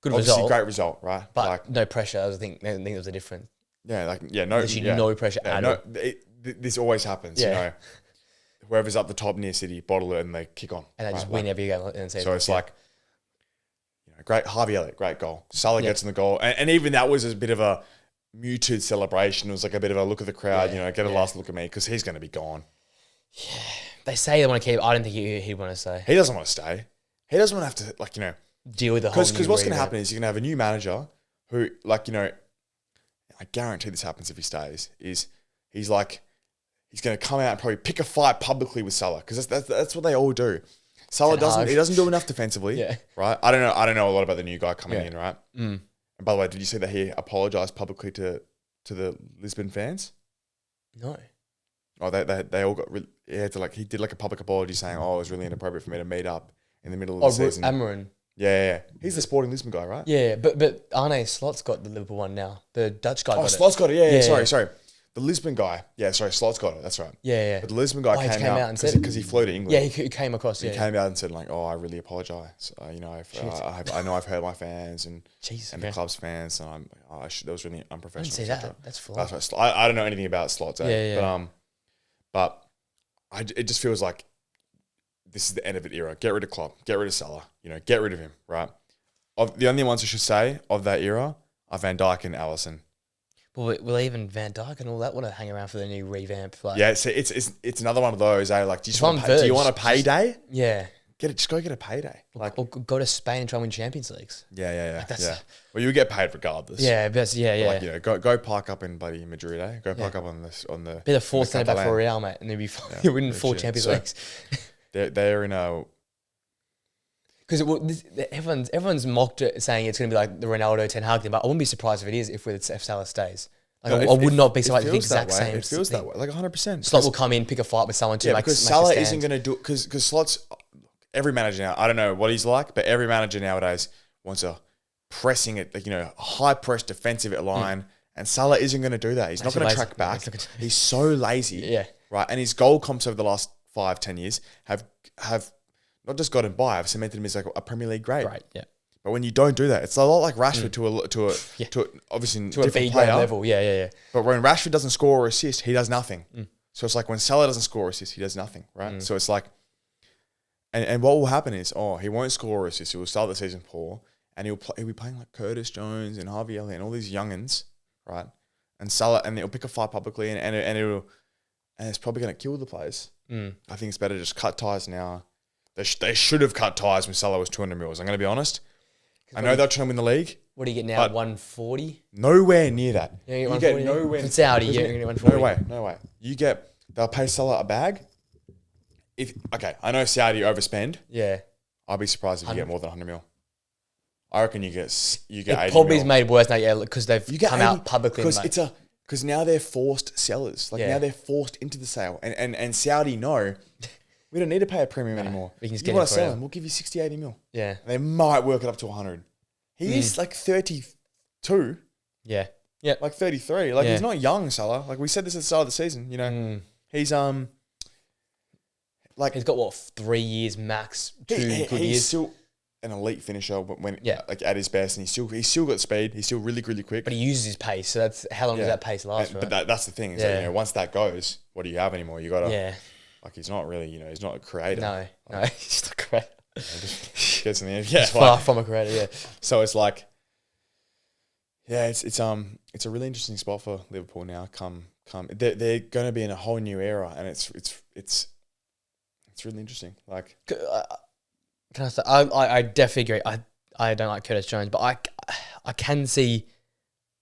Good obviously result. Great result, right? But no pressure. I think there was a difference. Yeah, no pressure at all. This always happens, you know. Whoever's up the top near City, bottle it and they kick on. And they just win every game in the season. So it's like... great Harvey Elliott, great goal. Salah gets in the goal, and even that was a bit of a muted celebration. It was like a bit of a look at the crowd, get a last look at me because he's going to be gone. Yeah, they say they want to keep. I don't think he'd want to stay. He doesn't want to stay. He doesn't want to have to deal with the whole. Because what's going to happen is you're going to have a new manager who I guarantee this happens if he stays. He's going to come out and probably pick a fight publicly with Salah because that's what they all do. Salah doesn't do enough defensively, right? I don't know a lot about the new guy coming in, right? And by the way, did you see that he apologized publicly to the Lisbon fans? No. Oh, they all got he did like a public apology saying, "Oh, it was really inappropriate for me to meet up in the middle of the season." Amarin. Yeah. He's the Sporting Lisbon guy, right? Yeah, but Arne Slot's got the Liverpool one now. The Dutch guy got it. Slot's got it. Yeah. Sorry. The Lisbon guy. Yeah, sorry. Slot's got it. That's right. Yeah. But the Lisbon guy came out and said because he flew to England. Yeah, he came across. He came out and said like, "Oh, I really apologise. I know I've hurt my fans and the club's fans. And that was really unprofessional." I didn't see that. That's fly. That's right. I don't know anything about Slots. But it just feels like this is the end of an era. Get rid of Klopp. Get rid of Salah. Get rid of him. Right. The only ones I should say of that era are Van Dijk and Alisson. Well, even Van Dijk and all that want to hang around for the new revamp. So it's another one of those. Like, do you want a payday? Yeah. Just go get a payday. Or go to Spain and try and win Champions Leagues. Yeah. Well, you get paid regardless. Yeah, yeah. Go park up in bloody Madrid, eh? Go park up on the. Be the fourth centre back for Real, mate, and then you win 4 Champions Leagues. They're in a. Because everyone's mocked it, saying it's going to be like the Ronaldo Ten Hag thing, but I wouldn't be surprised if it is if Salah stays. I would not be surprised if the exact same. It feels that way, like 100%. Slot will come in, pick a fight with someone to make because Salah isn't going to do because Slot's every manager now. I don't know what he's like, but every manager nowadays wants a pressing it, high press defensive line, and Salah isn't going to do that. He's not going to track back. He's so lazy, right? And his goal comps over the last 5-10 years have not just got him by, have cemented him as like a Premier League great. Right, yeah. But when you don't do that, it's a lot like Rashford to obviously to a B grade level. Yeah. But when Rashford doesn't score or assist, he does nothing. So it's like when Salah doesn't score or assist, he does nothing, right? So it's like, and what will happen is, he won't score or assist. He will start the season poor, and he'll be playing like Curtis Jones and Harvey Elliott and all these youngins, right? And Salah, and he'll pick a fight publicly, and it's probably going to kill the players. I think it's better to just cut ties now. They should have cut ties when Salah was 200 mils. I'm going to be honest. I know they're trying to win the league. What do you get now? 140? Nowhere near that. You get nowhere. From Saudi, you're going to get 140. No way. They'll pay Salah a bag. I know Saudi overspend. Yeah. I'll be surprised if you get more than 100 mil. I reckon you get 80 probably mil. is made worse now, because they've come out publicly. Because now they're forced sellers. Now they're forced into the sale. And Saudi know we don't need to pay a premium anymore. We can just you want to sell him, we'll give you 60, 80 mil. Yeah. And they might work it up to 100. He is like 32. Yeah. Yeah. Like 33. He's not young, Salah. Like we said this at the start of the season, He's he's got 3 years max, 2 good years. He's still an elite finisher when at his best, and he's still got speed. He's still really, really quick. But he uses his pace, so that's how long does that pace last? But that's the thing. Is that, once that goes, what do you have anymore? You gotta he's not really he's not a creator. No, he's not a creator. Just gets in the end. He's far from a creator. Yeah. So it's like, it's a really interesting spot for Liverpool now. They're going to be in a whole new era, and it's really interesting. Like, can I say I definitely agree. I don't like Curtis Jones, but I can see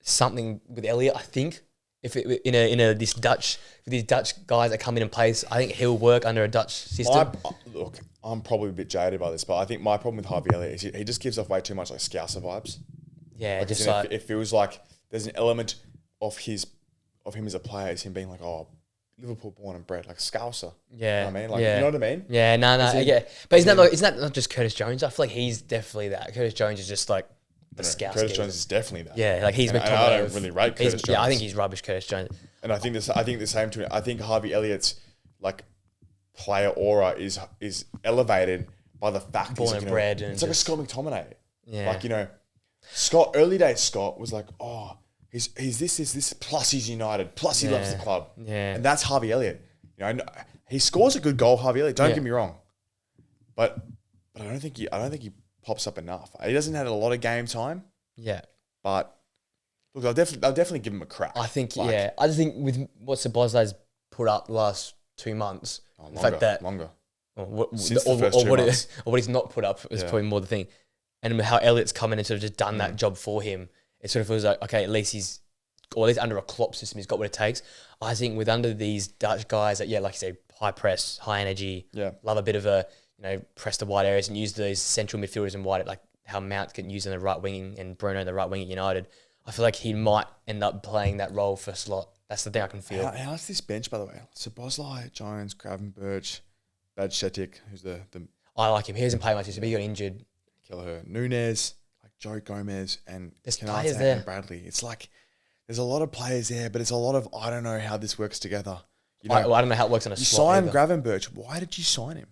something with Elliot. I think if these Dutch guys that come in and play, I think he'll work under a Dutch system. Look, I'm probably a bit jaded by this, but I think my problem with Harvey Elliott is he just gives off way too much like Scouser vibes. Yeah, it feels like there's an element of him as a player, is him being like, Liverpool born and bred, like Scouser. Yeah. You know what I mean? You know what I mean? Yeah, no. Yeah. But isn't that not just Curtis Jones? I feel like he's definitely that. Curtis Jones is just like the Scouse. Curtis Jones is definitely that. Yeah, like he's been and I don't really rate Curtis Jones. Yeah, I think he's rubbish, Curtis Jones. And I think the same to me. I think Harvey Elliott's like player aura is elevated by the fact born and bred. It's like a Scott McTominay. Yeah. Like, Scott, early days Scott was like, he's this, plus he's United, plus he loves the club. Yeah. And that's Harvey Elliott. He scores a good goal, Harvey Elliott. Don't get me wrong. But I don't think he pops up enough. He doesn't have a lot of game time, Yeah. but look, I'll definitely give him a crack. I think, I just think with what Szoboszlai's put up the last 2 months, the fact that longer. Since the first 2 months. Or what he's not put up is probably more the thing. And how Elliott's come in and sort of just done that job for him, it sort of feels like, okay, at least under a Klopp system, he's got what it takes. I think under these Dutch guys that, like you say, high press, high energy, love a bit of a, press the wide areas and use those central midfielders and wide, like how Mount can use in the right wing and Bruno in the right wing at United. I feel like he might end up playing that role for Slot. That's the thing I can feel. How's this bench, by the way? Szoboszlai, Jones, Gravenberch, Bajcetic, who's the I like him. He hasn't played much, so he got injured. Kelleher, Nunes, like Joe Gomez, and there's players there. And Bradley. It's like there's a lot of players there, but it's a lot of I don't know how this works together. I don't know how it works on a slot. You signed Gravenberch. Why did you sign him?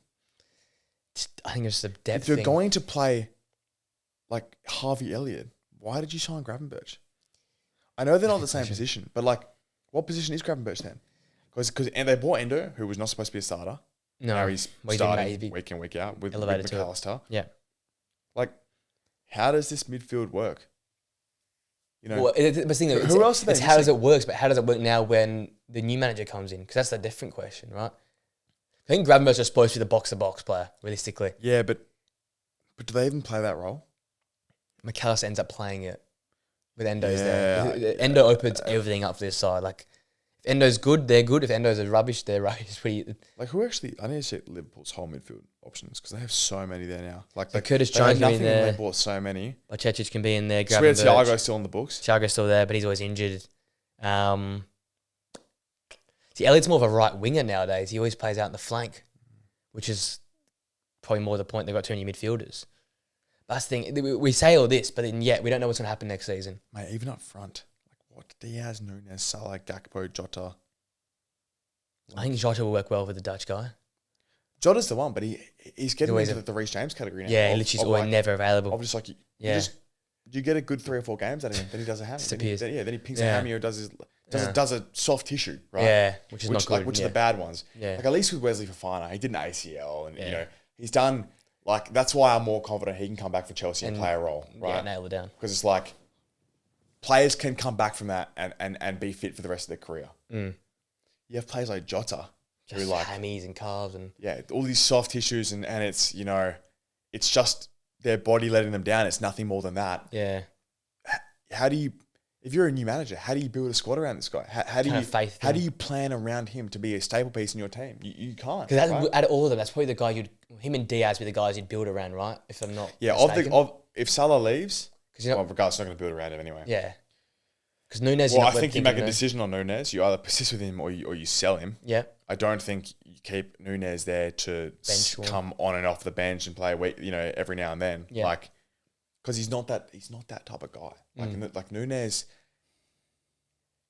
I think it's the depth. If you're going to play like Harvey Elliott, why did you sign Gravenberch? I know they're not the same position, but like, what position is Gravenberch then? Because they bought Endo, who was not supposed to be a starter. No, now he's starting week in, week out with McAllister. Yeah. Like, how does this midfield work? Well, who else? It's how does it work? But how does it work now when the new manager comes in? Because that's a different question, right? I think Gravenberch is supposed to be the box-to-box player, realistically. Yeah, but do they even play that role? McAllister ends up playing it with Endo's there. Endo opens everything up for this side. Like, if Endo's good, they're good. If Endo's rubbish, they're rubbish. Like, who actually... I need to check Liverpool's whole midfield options because they have so many there now. Like, Curtis Jones can be in there. They bought so many. Bajcetic can be in there. Swear Thiago's still on the books. Thiago's still there, but he's always injured. See, Elliott's more of a right winger nowadays. He always plays out in the flank, which is probably more the point. They've got 2 new midfielders. That's the thing. We say all this, but then we don't know what's going to happen next season. Mate, even up front, like what Diaz, Nunes, Salah, Gakpo, Jota. I think Jota will work well with the Dutch guy. Jota's the one, but he's getting into the Reece James category now. Yeah, he literally always never available. I'm just like, you get a good 3 or 4 games out of him, then he doesn't have it. Then he pings a hammy or does a soft tissue, right? Yeah, which is not good. Which are the bad ones. Yeah. Like at least with Wesley Fofana, he did an ACL and he's done. Like, that's why I'm more confident he can come back for Chelsea and play a role, right? Yeah, nail it down. Because it's like, players can come back from that and be fit for the rest of their career. Mm. You have players like Jota. Just who like hammies and calves and... Yeah, all these soft tissues and it's, it's just their body letting them down. It's nothing more than that. Yeah. How do you... If you're a new manager, how do you build a squad around this guy? How do you plan around him to be a staple piece in your team? You can't. Because out of all of them, that's probably the guy him and Diaz be the guys you'd build around, right? If I'm not mistaken. If Salah leaves, regardless, it's not going to build around him anyway. Yeah. Because Nunes... Well, I think you make a decision on Nunes. You either persist with him or you sell him. Yeah. I don't think you keep Nunes there to come on and off the bench and play, every now and then. Yeah. Like, because he's not that type of guy. Like Nunes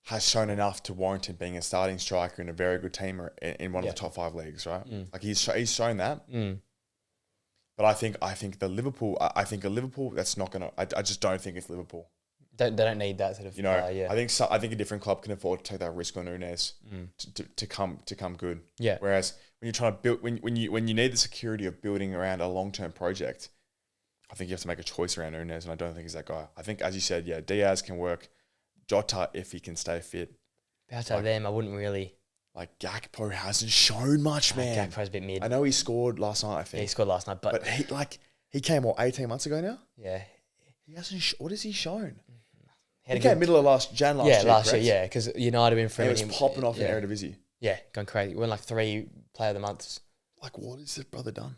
has shown enough to warrant him being a starting striker in a very good team or in one of the top 5 leagues, right? Mm. Like he's shown that. Mm. But I think a Liverpool that's not gonna. I just don't think it's Liverpool. They don't need that sort of. I think a different club can afford to take that risk on Nunes to come good. Yeah. Whereas when you're trying to build, when you need the security of building around a long-term project, I think you have to make a choice around Nunes, and I don't think he's that guy. I think, as you said, Diaz can work. Jota, if he can stay fit. Outside them, I wouldn't really... Like, Gakpo hasn't shown much, man. Gakpo's a bit mid. I know he scored last night, I think. Yeah, he scored last night, but... he came, 18 months ago now? Yeah. He hasn't... what has he shown? He came middle of last year. Yeah, last year, yeah, because United have been... He was popping off in Eredivisie. Yeah, going crazy. He won 3 player of the months. Like, what has this brother done?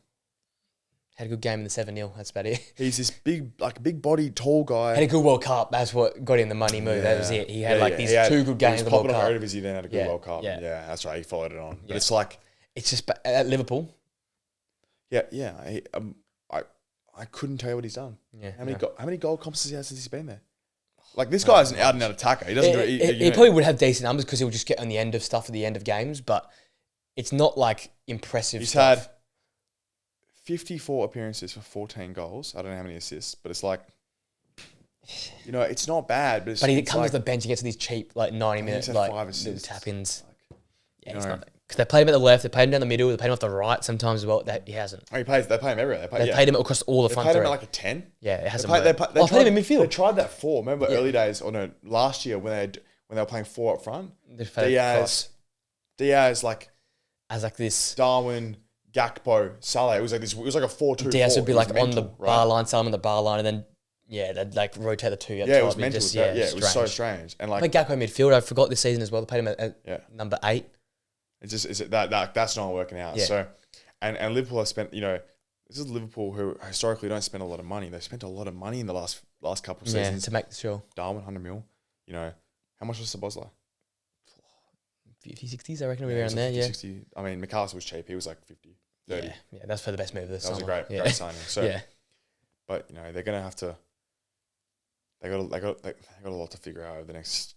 Had a good game in the 7-0. That's about it. He's this big body, tall guy. Had a good World Cup. That's what got him the money move. That was it. He had these 2 good games in the World Cup. He was popping off Eredivisie, then had a good World Cup. Yeah, that's right. He followed it on. But it's like... It's just at Liverpool. Yeah. I couldn't tell you what he's done. Yeah. How many goal comps has he had since he's been there? Like, this guy's an out-and-out attacker. He doesn't he probably would have decent numbers because he'll just get on the end of stuff at the end of games, but it's not like impressive stuff. Had 54 appearances for 14 goals. I don't know how many assists, but it's like, it's not bad. But he comes off the bench, he gets these cheap 90 minutes 5 assists. tap-ins. He's Because they played him at the left, they played him down the middle, they played him off the right sometimes as well. He hasn't. Oh, they play him everywhere. They played him across all the They front played three. him at like a 10. Yeah, it hasn't They worked. I played him in midfield. They tried that 4. Remember early days, or no, last year when they were playing 4 up front? Diaz, like as like this. Darwin, Gakpo, Salah. It was like this. It was like a 4-2-4. Diaz would be like mental, on the bar line, Salah on the bar line, and then they'd like rotate the 2 up top. It was mental. It was so strange. And like, I played Gakpo midfield. I forgot this season as well. They played him at number 8. It's just that's not working out. Yeah. So, and Liverpool have spent, this is Liverpool who historically don't spend a lot of money. They've spent a lot of money in the last couple of seasons. To make sure. Darwin, 100 mil. How much was Szoboszlai? 50, 60s, I reckon, around there, 60. I mean, McAllister was cheap. He was like 50, 30. Yeah, that's for the best move of the summer. That was a great signing. So, but they're gonna have to. They got a lot to figure out over the next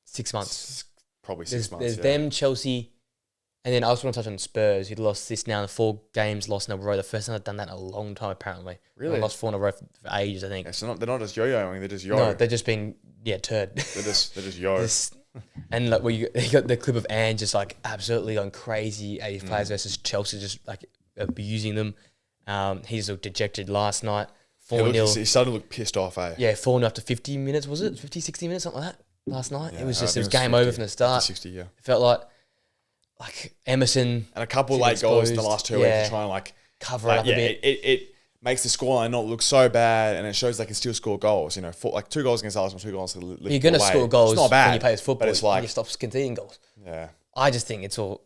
6 months. Probably 6 months. There's them, Chelsea, and then I also want to touch on Spurs. Who lost this now in 4 games, lost in a row. The first time they've done that in a long time, apparently. Really? They lost 4 in a row for ages, I think. Yeah, so they're not just yo-yoing. They're just yo. No, they're just being turd. They're just yo. And like you got the clip of Ange just like absolutely going crazy at his players versus Chelsea, just like abusing them. He's looked dejected last night. 4-0. He started to look pissed off, eh? Yeah, 4-0 after 50 minutes, was it? 50, 60 minutes, something like that last night. Yeah, it was game 50, over from the start. 60, yeah. It felt like Emerson. And a couple of late goals in the last 2 weeks to try and like cover it up a bit. It makes the scoreline not look so bad, and it shows they can still score goals. 2 goals against Arsenal, 2 goals. You're going to score goals it's not bad, when you play this football, but it's like you stop conceding goals. Yeah. I just think it's all...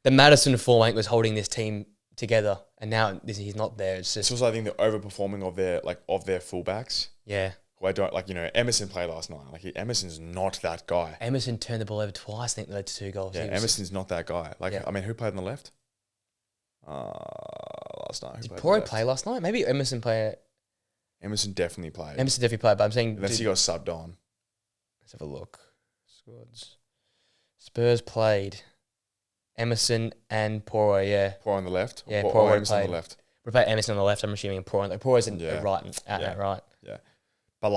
the Maddison form, I think, was holding this team together, and now he's not there. It's also, I think, the overperforming of their fullbacks. Yeah. Who I don't Emerson played last night. Emerson's not that guy. Emerson turned the ball over twice. I think they led to 2 goals. Yeah, Emerson's not that guy. I mean, who played on the left? Last night. Did Porro play last night? Maybe Emerson played. Emerson definitely played. But I'm saying unless he got subbed on. Let's have a look. Squads. Spurs played Emerson and Porro. Yeah. Porro on the left. Yeah, Porro Emerson on the left. We play Emerson on the left. I'm assuming Porro's in right and right. Yeah, but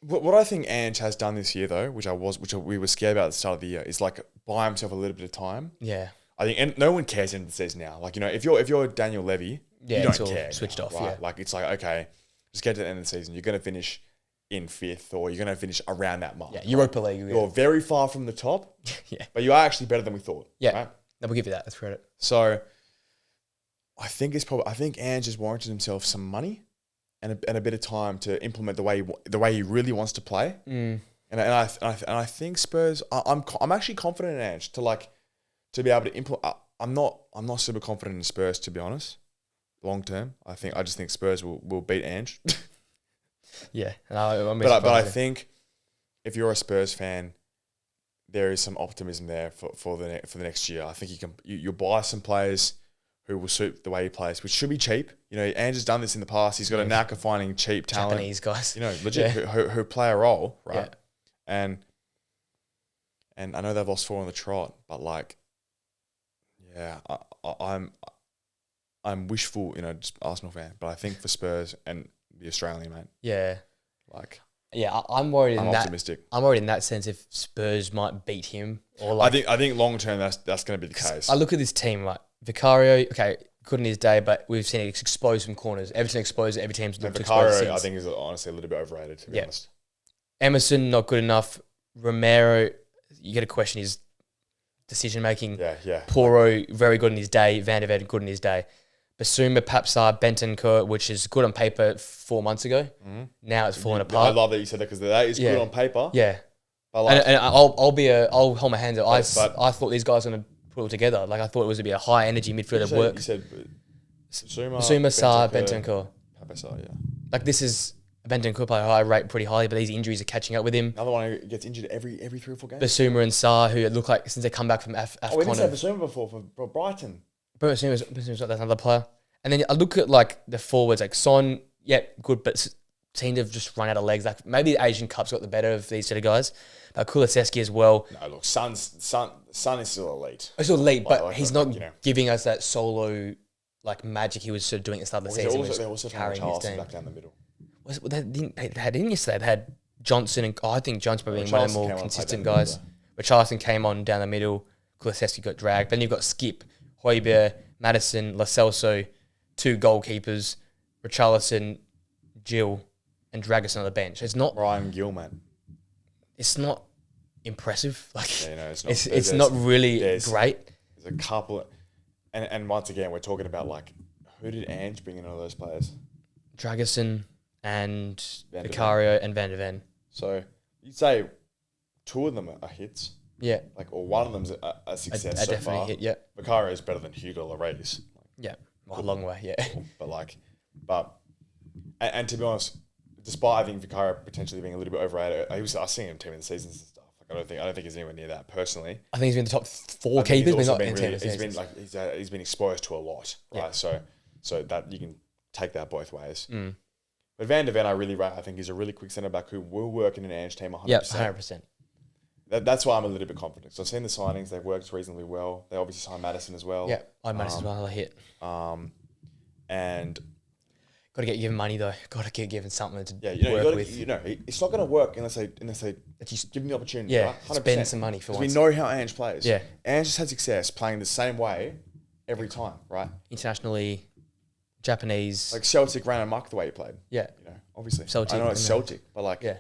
what I think Ange has done this year though, which we were scared about at the start of the year, is buy himself a little bit of time. Yeah. I think, and no one cares in the season now. If you're Daniel Levy, you don't care. Switched off. Right? Yeah. It's okay, just get to the end of the season. You're going to finish in 5th, or you're going to finish around that mark. Yeah, Europa League. You're very far from the top. Yeah. But you are actually better than we thought. Yeah. Right? No, we'll give you that. That's credit. So I think Ange has warranted himself some money and a bit of time to implement the way he really wants to play. Mm. And I think Spurs. I'm actually confident in Ange to be able to implement. I'm not super confident in Spurs, to be honest. Long term, I just think Spurs will beat Ange. Yeah, but I think if you're a Spurs fan, there is some optimism there for the next year. I think you'll buy some players who will suit the way he plays, which should be cheap. Ange has done this in the past. He's got a knack of finding cheap talent, Japanese guys, legit who play a role, right? Yeah. And I know they've lost 4 on the trot, but I'm wishful, just Arsenal fan, but I think for Spurs and the Australian, mate. Yeah. I'm worried. I'm optimistic. I'm worried in that sense if Spurs might beat him or I think long term that's going to be the case. I look at this team Vicario. Okay, good in his day, but we've seen it exposed from corners. Everton exposed. Every team's looked exposed. Vicario, I think, is honestly a little bit overrated, to be honest. Emerson not good enough. Romero, you get to question his decision making. Yeah. Porro very good in his day. Van der Ven good in his day. Basuma, Papsar, Bentancur, which is good on paper 4 months ago. Mm-hmm. Now it's falling apart. I love that you said that because that is good on paper. Yeah. But and I'll hold my hands up. I thought these guys were going to put it together. I thought it was going to be a high energy midfield that work. You said Basuma, Sarr, Bentancur. Papsar, yeah. This is Bentancur play high rate pretty highly, but these injuries are catching up with him. Another one who gets injured every 3 or 4 games. Basuma and Sarr, who look like since they come back from AFCON. We didn't say Basuma before for Brighton. Basuma's not, that's another player. And then I look at the forwards, Son, good, but seem to have just run out of legs. Maybe the Asian Cup's got the better of these sort of guys. Kulusevski as well. No, look, Son is still elite. He's still elite, but he's not giving us that solo magic he was sort of doing at the start of the season. They also carrying his team back down the middle. They had yesterday. They had Johnson, and I think Johnson's probably one of the more consistent guys. Richarlison came on down the middle. Kulusevski got dragged. Then you've got Skip, Højbjerg, Madison, Lo Celso, 2 goalkeepers, Richarlison, Jill, and Dragus on the bench. It's not Ryan Gilman. It's not impressive. Like it's not. It's not really great. There's a couple, and once again we're talking about like who did Ange bring in all those players? Dragusin and Vicario and Van de Ven. So you'd say 2 of them are hits. Yeah. Like, or one of them's a success so definitely far. Hit, yeah. Vicario is better than Hugo Lloris. Yeah. Well, a long way, yeah. And to be honest, despite I think Vicario potentially being a little bit overrated, I was seeing him team in the seasons and stuff. Like, I don't think he's anywhere near that personally. I think he's been the top 4 keepers, but not in he's been exposed to a lot, right? Yeah. So that you can take that both ways. But Van de Ven, I think he's a really quick centre back who will work in an Ange team 100%. Yeah, 100%. That's why I'm a little bit confident. So I've seen the signings; they've worked reasonably well. They obviously signed Madison as well. Yeah, Madison as well. A hit. And got to get given money though. Got to get given something to work with. It's not going to work unless they just give him the opportunity. Yeah, right? 100%. Spend some money for once. We know how Ange plays. Yeah, Ange just had success playing the same way every time, right? Internationally, Japanese, like Celtic ran amok the way he played. Yeah, obviously. Celtic, I know it's Celtic, but like, yeah.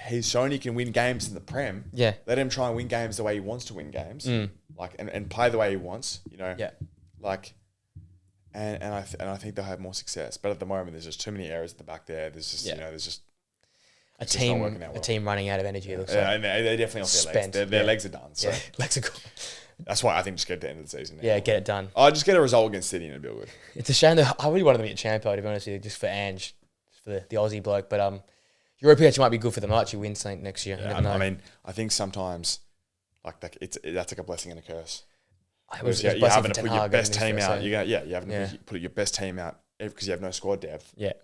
He's shown he can win games in the Prem. Yeah. Let him try and win games the way he wants to win games. Like and play the way he wants, Yeah. Like and I think they'll have more success. But at the moment there's just too many errors at the back there. There's just there's just a team running out of energy, it looks like. And they definitely off their legs. Their legs are done. So legs are gone. That's why I think just get to the end of the season now. Yeah, get it done. I'll just get a result against City and it'll be good. It's a shame that I really wanted them to get champion, to be honest with you, just for Ange, for the Aussie bloke. But Europa actually might be good for them. Might actually win something next year. Yeah, I mean, I think sometimes that's like a blessing and a curse. You haven't to put your best team out. You haven't to put your best team out because you have no squad depth. Yeah,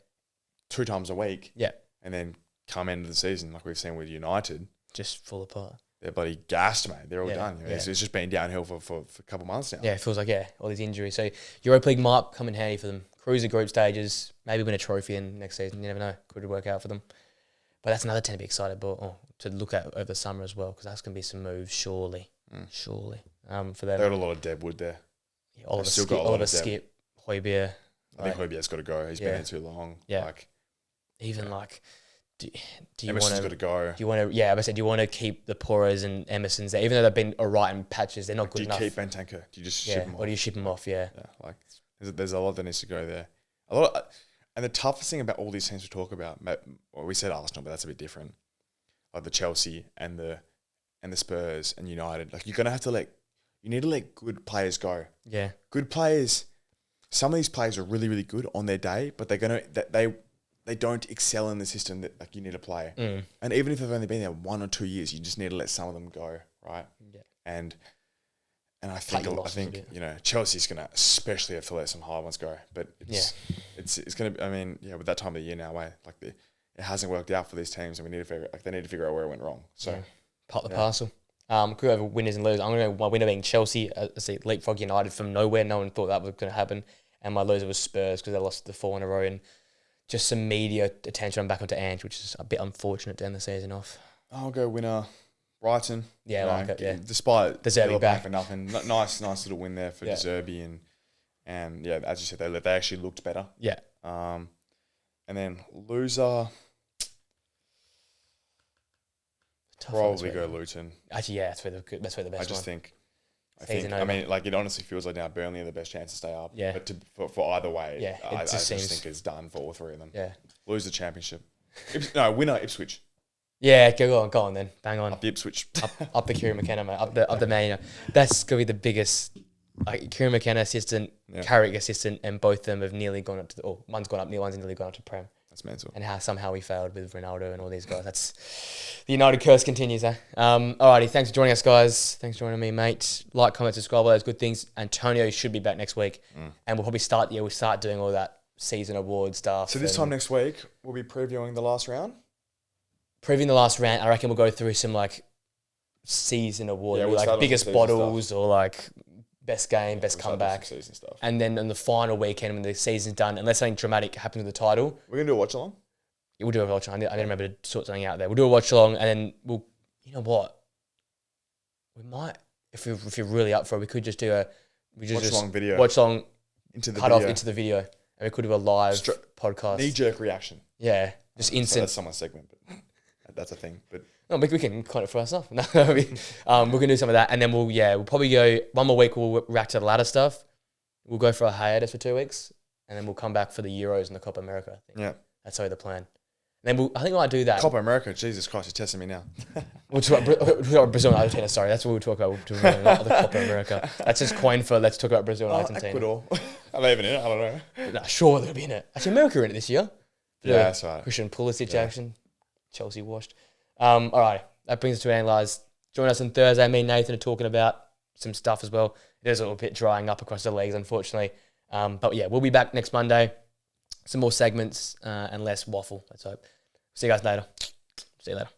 2 times a week. Yeah, and then come into the season like we've seen with United, just fall apart. They're bloody gassed, mate. They're all done. It's just been downhill for a couple of months now. Yeah, it feels like all these injuries. So Europa League might come in handy for them. Cruise the group stages, maybe win a trophy in next season. You never know. Could work out for them. But that's another team to be excited about, to look at over the summer as well, because that's going to be some moves, surely. For them. They've got a lot of dead wood there. Yeah, Oliver Skip, Højbjerg. I think Højbjerg's got to go. He's been here too long. Yeah. Do you want to go? Do you want to? Do you want to keep the Poras and Emersons there, even though they've been alright in patches? They're not good enough. Do you keep Bentancur? Do you just ship them off? Or do you ship them off? Yeah. Like there's a lot that needs to go there. And the toughest thing about all these teams we talk about, we said Arsenal, but that's a bit different. Like the Chelsea and the Spurs and United, like you're gonna have to let good players go. Yeah, good players. Some of these players are really, really good on their day, but they don't excel in the system that like you need to play. And even if they've only been there 1 or 2 years, you just need to let some of them go, right? Yeah. And I think Chelsea's gonna especially have to let some hard ones go. But it's gonna. I mean, with that time of the year now, it hasn't worked out for these teams, and they need to figure out where it went wrong. So part of the parcel. Could go over winners and losers. I'm going to go my winner being Chelsea. Leapfrog United from nowhere. No one thought that was going to happen. And my loser was Spurs because they lost the 4 in a row, and just some media attention on back onto Ange, which is a bit unfortunate to end the season off. I'll go winner. Brighton. Yeah, I like it, yeah. Despite De Zerbi back for nothing. Nice little win there for De Zerbi and as you said, they actually looked better. Yeah. And then loser, probably go Luton. Actually, yeah, that's where the best one. I think, it honestly feels like now Burnley are the best chance to stay up. Yeah. But for either way, I just think it's done for all 3 of them. Yeah. Lose the championship. Winner Ipswich. Yeah, go on then. Bang on. Up the Ipswich. up the Kieran McKenna, mate. Up the man. That's going to be the biggest. Kieran McKenna assistant, Carrick assistant, and both of them have nearly gone up to one's gone up, one's nearly gone up to Prem. That's mental. And how somehow we failed with Ronaldo and all these guys. That's the United curse continues, eh? Alrighty, thanks for joining us, guys. Thanks for joining me, mate. Like, comment, subscribe, all those good things. Antonio should be back next week. And we'll probably start doing all that season award stuff. So this time next week, we'll be previewing the last round? Previewing the last round, I reckon we'll go through some season award, biggest bottles or best game, best comeback, season stuff. And then on the final weekend when the season's done, unless something dramatic happens with the title, we're gonna do a watch along. Yeah, we'll do a watch along. I didn't remember to sort something out there. We'll do a watch along, and then we'll you know what? We might, if you're really up for it, we could just do a Watch long video. Watch long into the cut video. off into the video, and we could do a live podcast. Knee jerk reaction. Yeah, just So instant. that's someone's segment, but that's a thing. But No, we can cut it for ourselves. No, we're gonna do some of that, and then we'll probably go one more week. We'll react to the ladder stuff. We'll go for a hiatus for 2 weeks, and then we'll come back for the Euros and the Copa America. I think. yeah, That's the plan. And then I think we might do that. Copa America. Jesus Christ, you're testing me now. We'll talk about Brazil and Argentina. Sorry, that's what we'll talk about. We'll talk about the Copa America. That's just coin for let's talk about Brazil and Argentina. Ecuador. Are they even in it? I don't know. Nah, sure, they'll be in it. Actually, America are in it this year. Yeah, that's right. Christian Pulisic action. Chelsea washed. All right, that brings us to an end, Join us on Thursday. Me and Nathan are talking about some stuff as well. It is a little bit drying up across the leagues, unfortunately. But yeah, we'll be back next Monday. Some more segments and less waffle, let's hope. See you guys later. See you later.